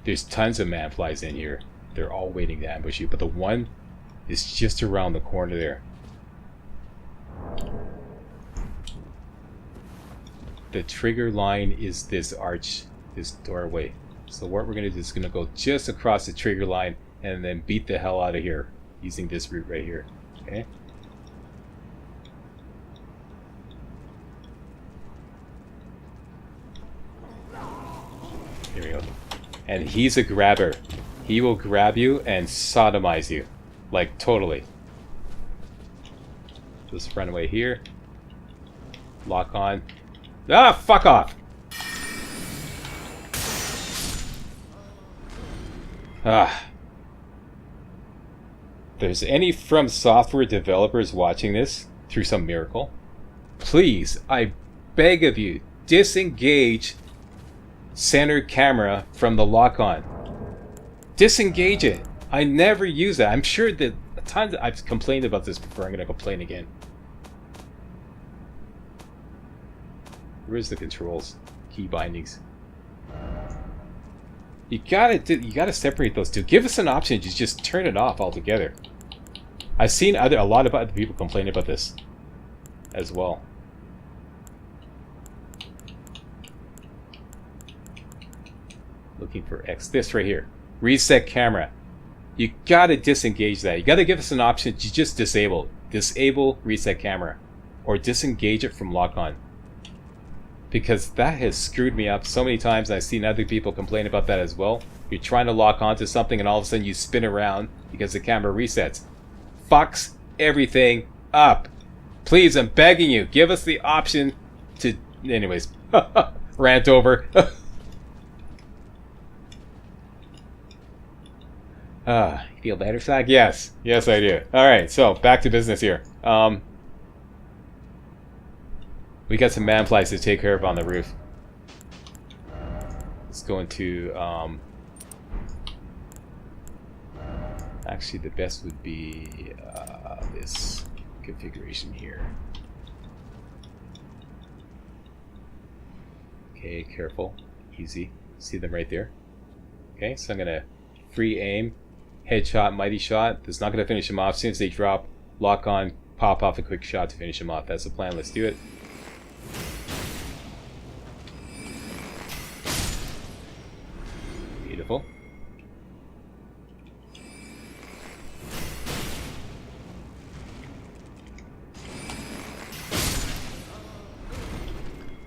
There's tons of man-flies in here. They're all waiting to ambush you, but the one is just around the corner there. The trigger line is this arch, this doorway. So what we're going to do is going to go just across the trigger line and then beat the hell out of here using this route right here. Okay? Here we go. And he's a grabber. He will grab you and sodomize you. Like, totally. Just run away here. Lock on. Ah, fuck off! Ah. If there's any From Software developers watching this through some miracle, please, I beg of you, disengage center camera from the lock-on. Disengage it. I never use it. I'm sure that times I've complained about this before. I'm going to complain again. Where's the controls? Key bindings. You gotta separate those two. Give us an option to just turn it off altogether. I've seen a lot of other people complain about this as well. Looking for X. This right here. Reset camera. You gotta disengage that. You gotta give us an option to just disable. Disable reset camera. Or disengage it from lock-on. Because that has screwed me up so many times, and I've seen other people complain about that as well. You're trying to lock onto something and all of a sudden you spin around because the camera resets. Fucks everything up. Please, I'm begging you, give us the option to... Anyways, rant over. Feel better, Slag? Yes. Yes, I do. Alright, so back to business here. We got some man-flies to take care of on the roof. Let's go into... actually, the best would be this configuration here. Okay, careful. Easy. See them right there? Okay, so I'm going to free aim, headshot, mighty shot. That's not going to finish them off. As soon as they drop, lock on, pop off a quick shot to finish him off. That's the plan. Let's do it. Beautiful.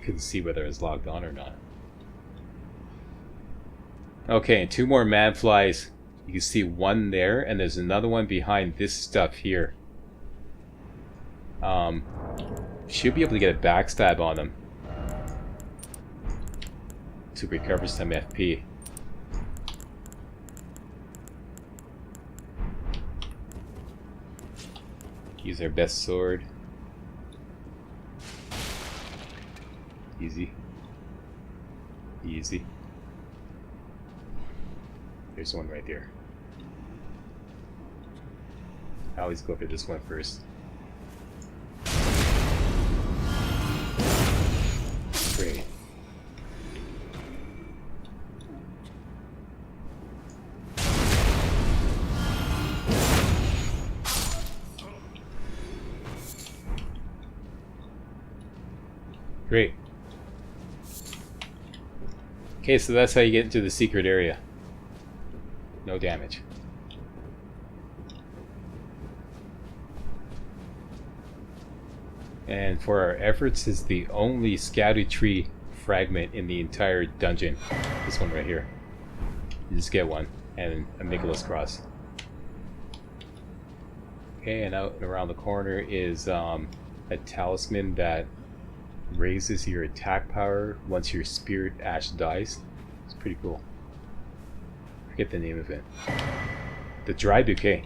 Couldn't see whether it was logged on or not. Okay, and 2 more manflies. You can see one there, and there's another one behind this stuff here. Should be able to get a backstab on them to recover some FP. Use our best sword. Easy. Easy. There's one right there. I always go for this one first. Great. Great. Okay, so that's how you get into the secret area. No damage. And for our efforts, is the only scouted tree fragment in the entire dungeon. This one right here. You just get one, and a Nicholas cross. Okay, and out and around the corner is a talisman that raises your attack power once your spirit ash dies. It's pretty cool. Forget the name of it. The dry bouquet.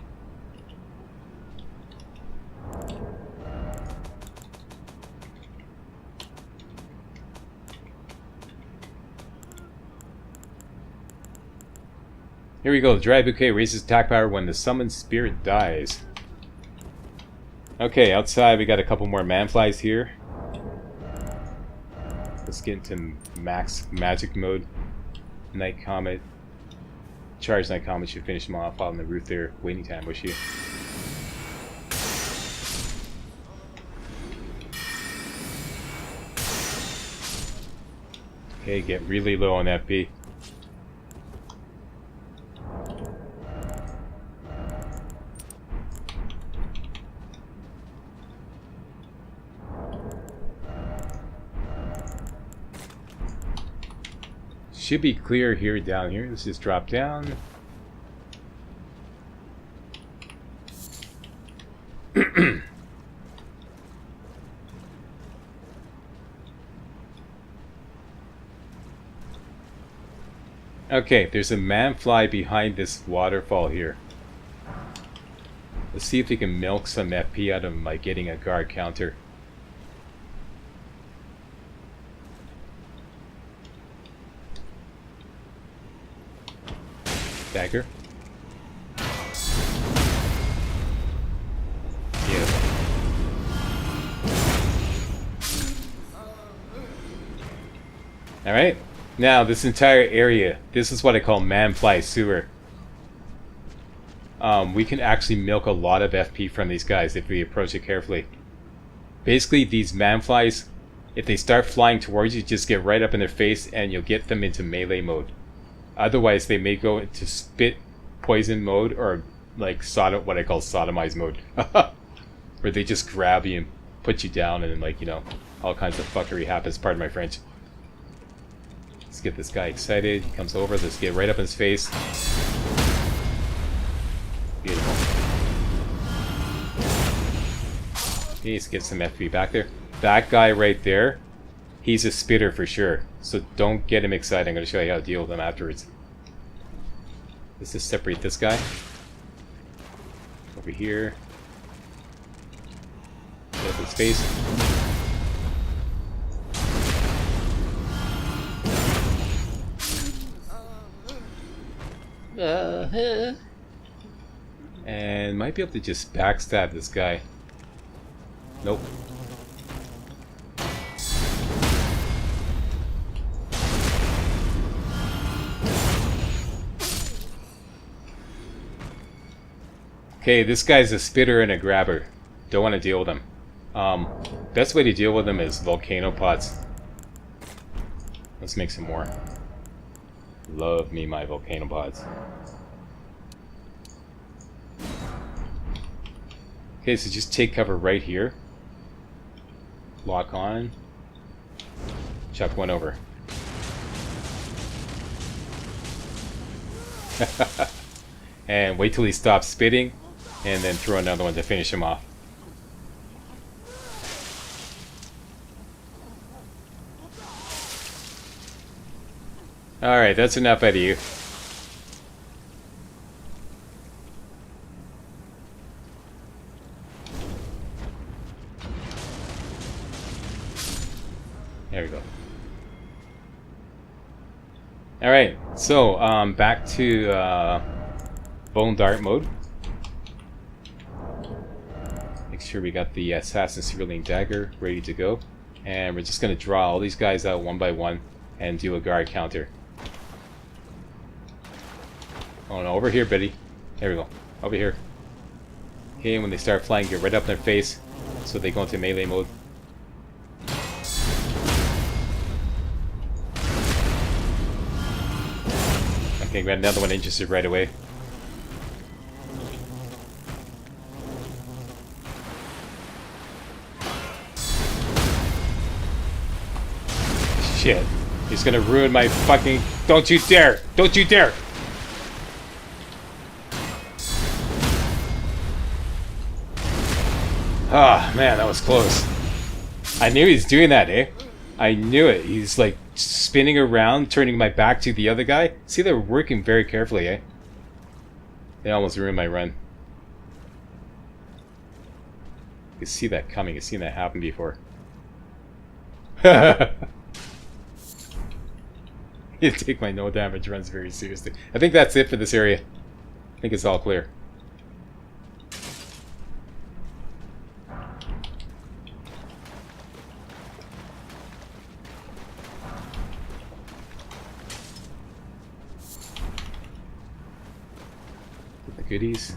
Here we go. The dry bouquet raises attack power when the summoned spirit dies. Okay, outside we got a couple more manflies here. Let's get into max magic mode. Night Comet. Charge Night Comet should finish them off on the roof there, waiting to ambush you. Okay, get really low on FP. Should be clear here down here. Let's just drop down. Okay, there's a manfly behind this waterfall here. Let's see if we can milk some FP out of him by getting a guard counter. Dagger. Yeah. Alright. Now, this entire area, this is what I call manfly sewer. We can actually milk a lot of FP from these guys if we approach it carefully. Basically, these manflies, if they start flying towards you, just get right up in their face and you'll get them into melee mode. Otherwise, they may go into spit poison mode or like what I call sodomized mode. Where they just grab you and put you down and then, like, you know, all kinds of fuckery happens, pardon my French. Let's get this guy excited. He comes over, let's get right up in his face. Beautiful. Okay, let's get some FP back there. That guy right there, he's a spitter for sure. So don't get him excited. I'm going to show you how to deal with him afterwards. Let's just separate this guy. Over here. Get up his face. And might be able to just backstab this guy. Nope. Okay, this guy's a spitter and a grabber. Don't want to deal with them. Best way to deal with them is volcano pots. Let's make some more. Love me my volcano pots. Okay, so just take cover right here. Lock on. Chuck one over. And wait till he stops spitting, and then throw another one to finish him off. Alright, that's enough out of you. There we go. Alright, so back to Bone Dart mode. Make sure we got the Assassin's Cerulean Dagger ready to go. And we're just going to draw all these guys out one by one and do a guard counter. Oh no, over here, Betty. There we go. Over here. Okay, when they start flying, get right up in their face so they go into melee mode. Okay, grab another one interested right away. Shit. He's gonna ruin my fucking... Don't you dare! Don't you dare! Ah, man, that was close. I knew he was doing that, eh? I knew it. He's like spinning around, turning my back to the other guy. See, they're working very carefully, eh? They almost ruined my run. You can see that coming. I've seen that happen before. You take my no damage runs very seriously. I think that's it for this area. I think it's all clear. Get the goodies.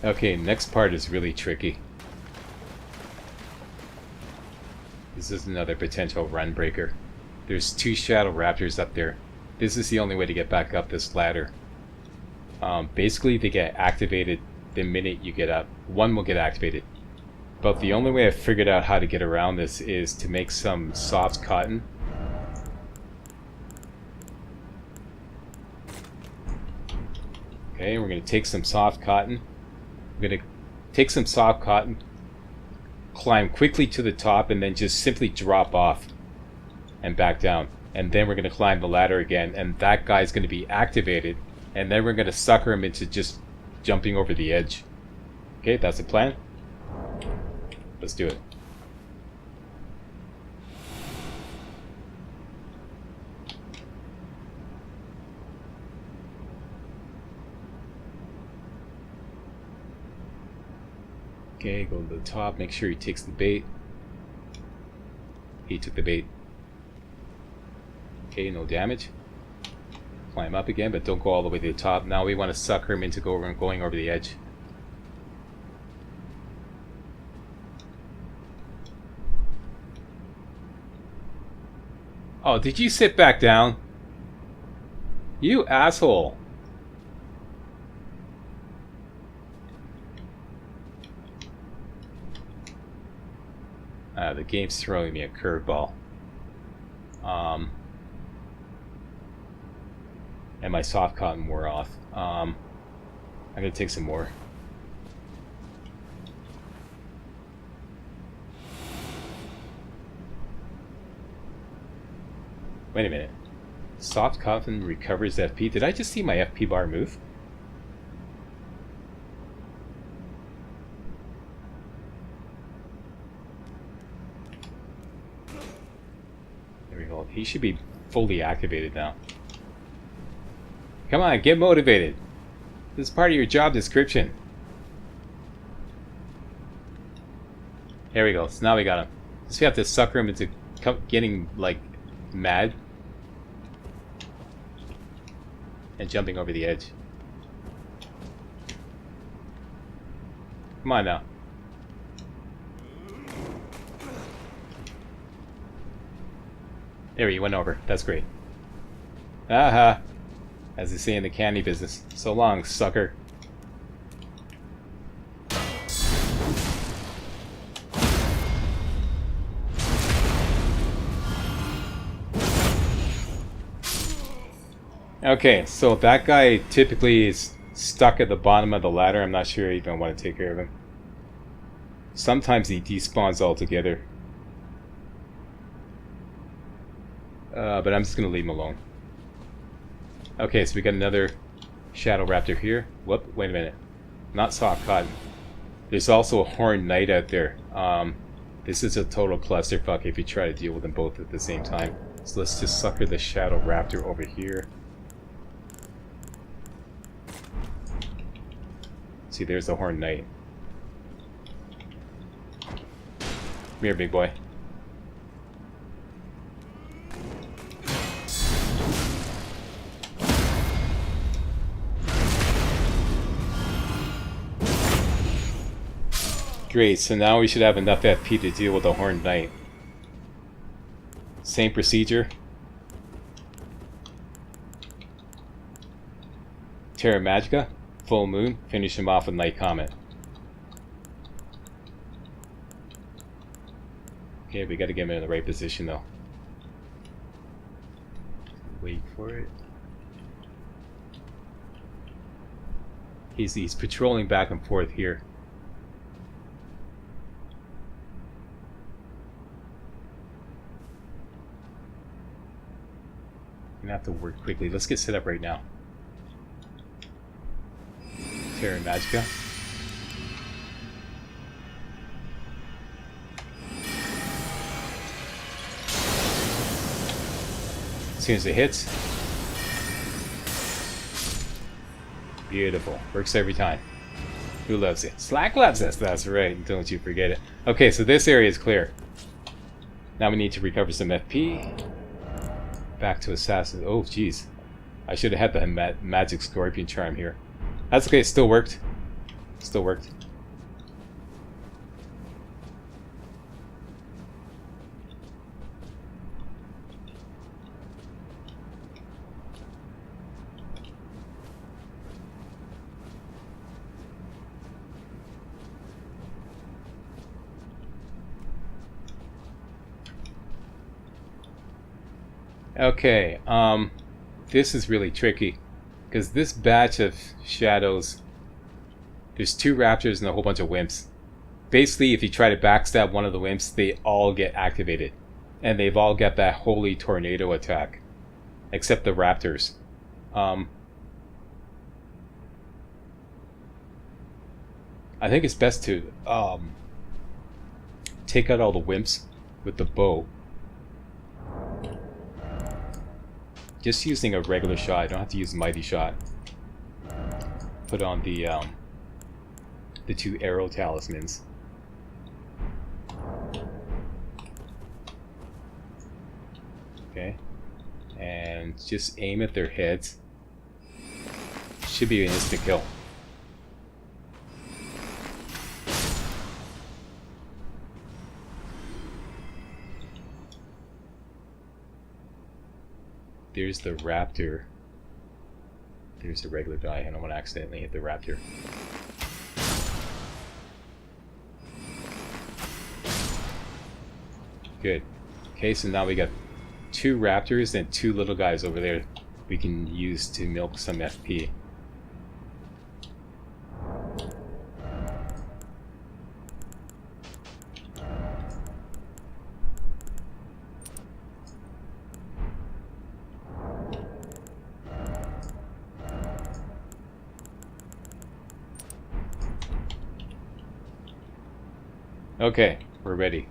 Okay, next part is really tricky. This is another potential run breaker. There's 2 Shadow Raptors up there. This is the only way to get back up this ladder. Basically, they get activated the minute you get up. One will get activated. But the only way I figured out how to get around this is to make some soft cotton. Okay, we're going to take some soft cotton. I'm going to take some soft cotton, climb quickly to the top, and then just simply drop off and back down. And then we're going to climb the ladder again, and that guy's going to be activated, and then we're going to sucker him into just jumping over the edge. Okay, that's the plan. Let's do it. Okay, go to the top, make sure he takes the bait. He took the bait. Okay, no damage. Climb up again, but don't go all the way to the top. Now we want to sucker him into going over the edge. Oh, did you sit back down? You asshole. The game's throwing me a curveball. And my soft cotton wore off. I'm gonna take some more. Wait a minute. Soft cotton recovers FP. Did I just see my FP bar move? He should be fully activated now. Come on, get motivated. This is part of your job description. There we go. So now we got him. Just we have to sucker him into getting like mad. and jumping over the edge. Come on now. There, you went over. That's great. Aha! As they say in the candy business. So long, sucker. Okay, so that guy typically is stuck at the bottom of the ladder. I'm not sure if I want to take care of him. Sometimes he despawns altogether. But I'm just going to leave him alone. Okay, so we got another Shadow Raptor here. Whoop, wait a minute. Not soft cotton. There's also a Horned Knight out there. This is a total clusterfuck if you try to deal with them both at the same time. So let's just sucker the Shadow Raptor over here. See, there's the Horned Knight. Come here, big boy. Great, so now we should have enough FP to deal with the Horned Knight. Same procedure. Terra Magica, Full Moon, finish him off with Night Comet. Okay, we gotta get him in the right position though. Wait for it. He's patrolling back and forth here. Gonna have to work quickly. Let's get set up right now. Terra Magica. As soon as it hits. Beautiful. Works every time. Who loves it? Slack loves us. That's right. Don't you forget it. Okay, so this area is clear. Now we need to recover some FP. Back to Assassin. Oh, jeez. I should have had the magic scorpion charm here. That's okay. It still worked. Still worked. Okay, this is really tricky, because this batch of shadows, there's 2 raptors and a whole bunch of wimps. Basically, if you try to backstab one of the wimps, they all get activated, and they've all got that holy tornado attack, except the raptors. I think it's best to take out all the wimps with the bow. Just using a regular shot. I don't have to use Mighty Shot. Put on the 2 arrow talismans. Okay. And just aim at their heads. Should be an instant kill. There's the raptor. There's a regular guy. I don't want to accidentally hit the raptor. Good. Okay, so now we got 2 raptors and 2 little guys over there we can use to milk some FP. Okay, we're ready.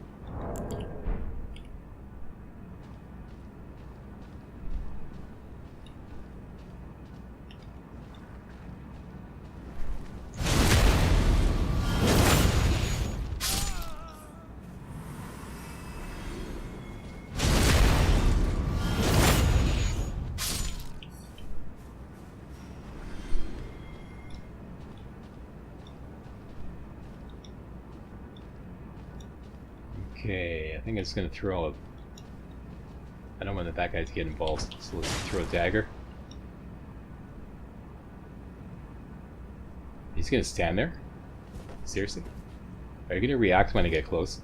Okay, I think I'm just gonna throw a... I don't want that guy to get involved, so let's throw a dagger. He's gonna stand there? Seriously? Are you gonna react when I get close?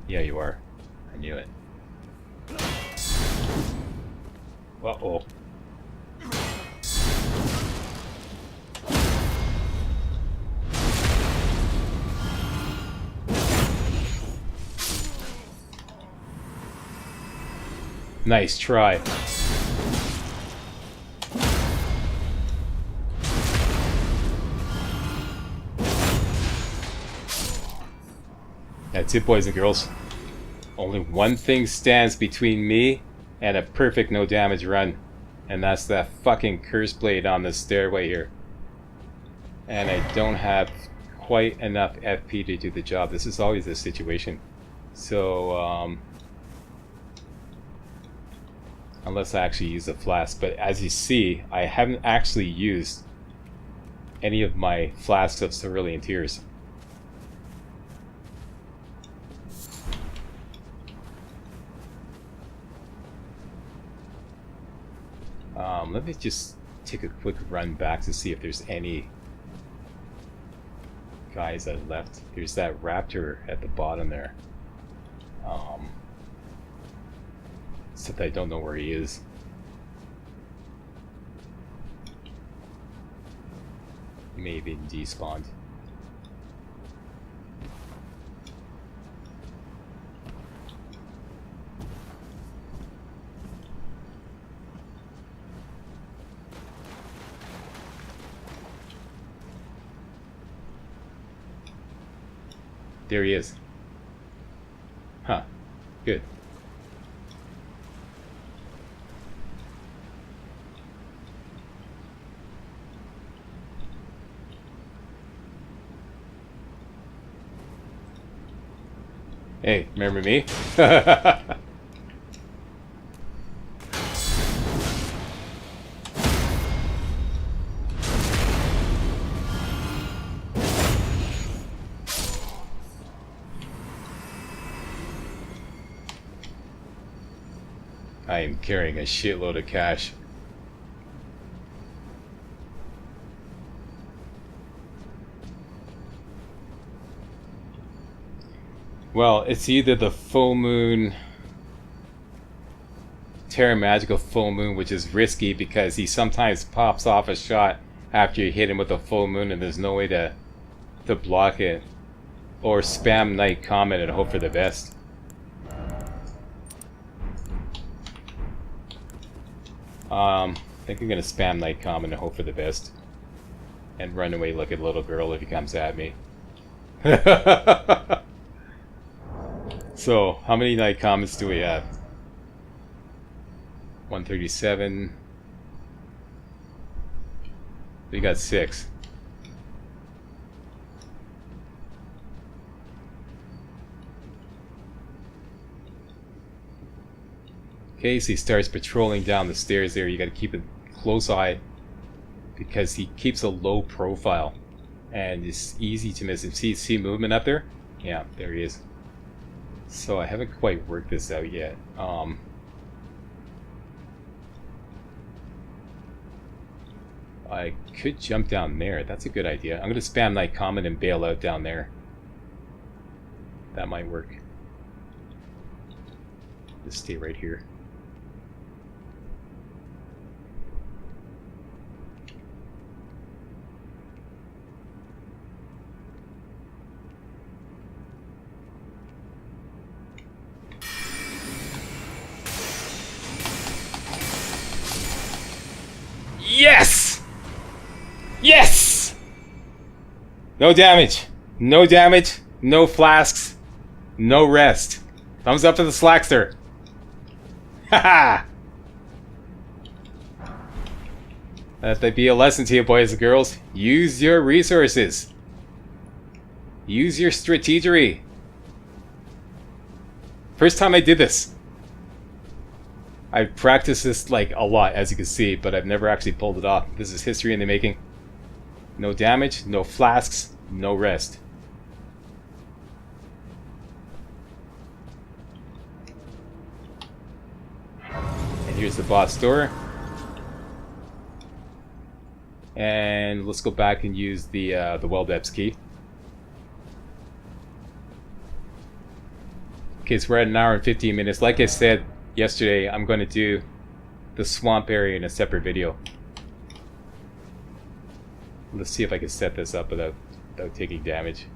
Yeah, you are. I knew it. Uh-oh. Nice try. That's it, boys and girls. Only one thing stands between me and a perfect no damage run. And that's that fucking curse blade on the stairway here. And I don't have quite enough FP to do the job. This is always the situation. So, unless I actually use a flask. But as you see, I haven't actually used any of my flasks of Cerulean Tears. Let me just take a quick run back to see if there's any guys that left. There's that raptor at the bottom there. Except I don't know where he is. He may have been despawned. There he is. Huh. Good. Hey, remember me? I am carrying a shitload of cash. Well, it's either the full moon, Terra Magical full moon, which is risky because he sometimes pops off a shot after you hit him with a full moon and there's no way to block it, or spam Night Comet and hope for the best. I think I'm gonna spam Night Comet and hope for the best, and run away like a little girl if he comes at me. So, how many Night Comets do we have? 137. We got 6. Okay, so he starts patrolling down the stairs there. You gotta keep a close eye because he keeps a low profile and it's easy to miss him. See movement up there? Yeah, there he is. So I haven't quite worked this out yet. I could jump down there. That's a good idea. I'm gonna spam Night Comet and bail out down there. That might work. Just stay right here. Yes! Yes! No damage. No damage. No flasks. No rest. Thumbs up to the Slackster. Haha! Let that be a lesson to you, boys and girls. Use your resources. Use your strategery. First time I did this. I've practiced this like a lot, as you can see, but I've never actually pulled it off. This is history in the making. No damage, no flasks, no rest. here's the boss door. And let's go back and use the well depths key. Okay, so we're at 1 hour and 15 minutes. Like I said yesterday, I'm going to do the swamp area in a separate video. Let's see if I can set this up without taking damage.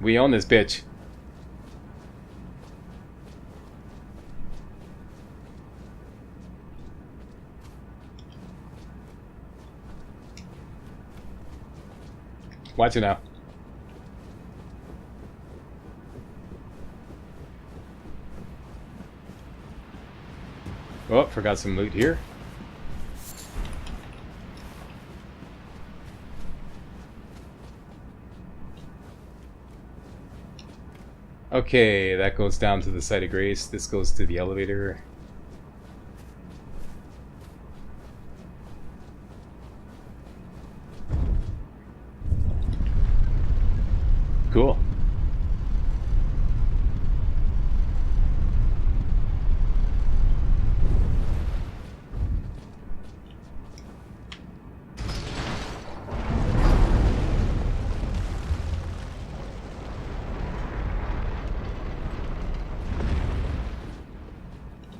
We own this bitch. Watch it now. Oh, forgot some loot here. Okay, that goes down to the site of grace. This goes to the elevator. Cool.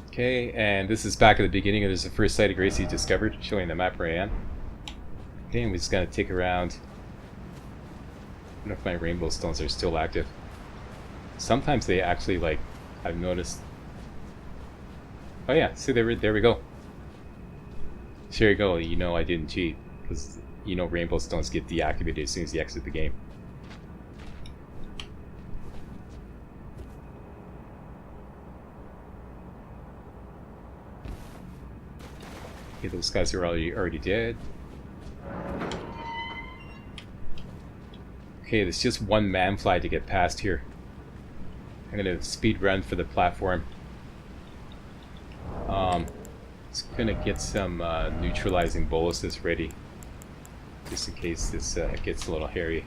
Okay, and this is back at the beginning. There's the first site of grace you discovered, showing the map where I am. Okay, and we're just gonna take around. I don't know if my rainbow stones are still active. Sometimes they actually, like, I've noticed. Oh yeah, see, there we go. There you go. You know I didn't cheat, because you know rainbow stones get deactivated as soon as you exit the game. Okay, those guys are already dead. Okay, there's just one manfly to get past here. I'm gonna speed run for the platform. Just gonna get some neutralizing boluses ready, just in case this gets a little hairy.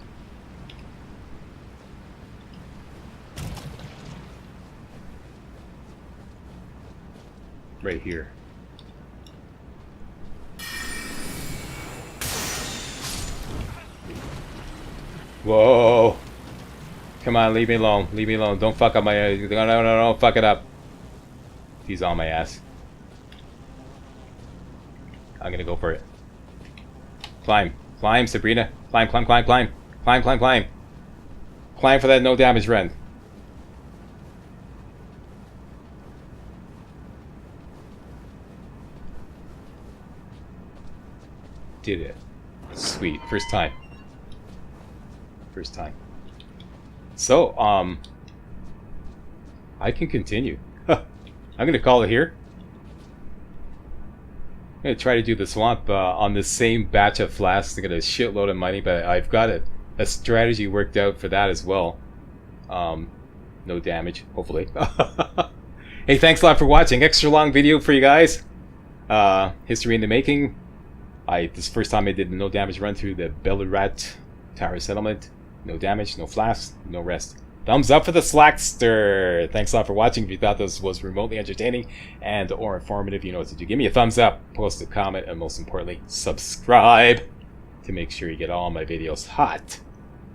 Right here. Whoa! Come on, leave me alone. Leave me alone. Don't fuck up my... No, don't fuck it up. He's on my ass. I'm gonna go for it. Climb. Climb, Sabrina. Climb, climb, climb, climb. Climb, climb, climb. Climb for that no damage run. Did it. Sweet. First time. First time. So, I can continue. I'm gonna call it here. I'm gonna try to do the swamp on the same batch of flasks to get a shitload of money, but I've got a strategy worked out for that as well. No damage, hopefully. Hey, thanks a lot for watching. Extra long video for you guys. History in the making. This is the first time I did the no damage run through the Belurat Tower Settlement. No damage, no flasks, no rest. Thumbs up for the Slackster. Thanks a lot for watching. If you thought this was remotely entertaining and or informative, you know what to do. Give me a thumbs up, post a comment, and most importantly, subscribe to make sure you get all my videos hot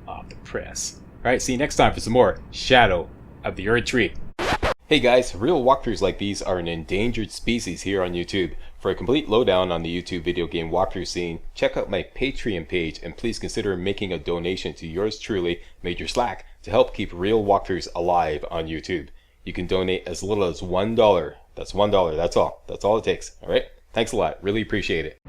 off the press. Alright, see you next time for some more Shadow of the Erdtree. Hey guys, real walkthroughs like these are an endangered species here on YouTube. For a complete lowdown on the YouTube video game walkthrough scene, check out my Patreon page and please consider making a donation to yours truly, Major Slack, to help keep real walkthroughs alive on YouTube. You can donate as little as $1. That's $1, that's all. That's all it takes, alright? Thanks a lot, really appreciate it.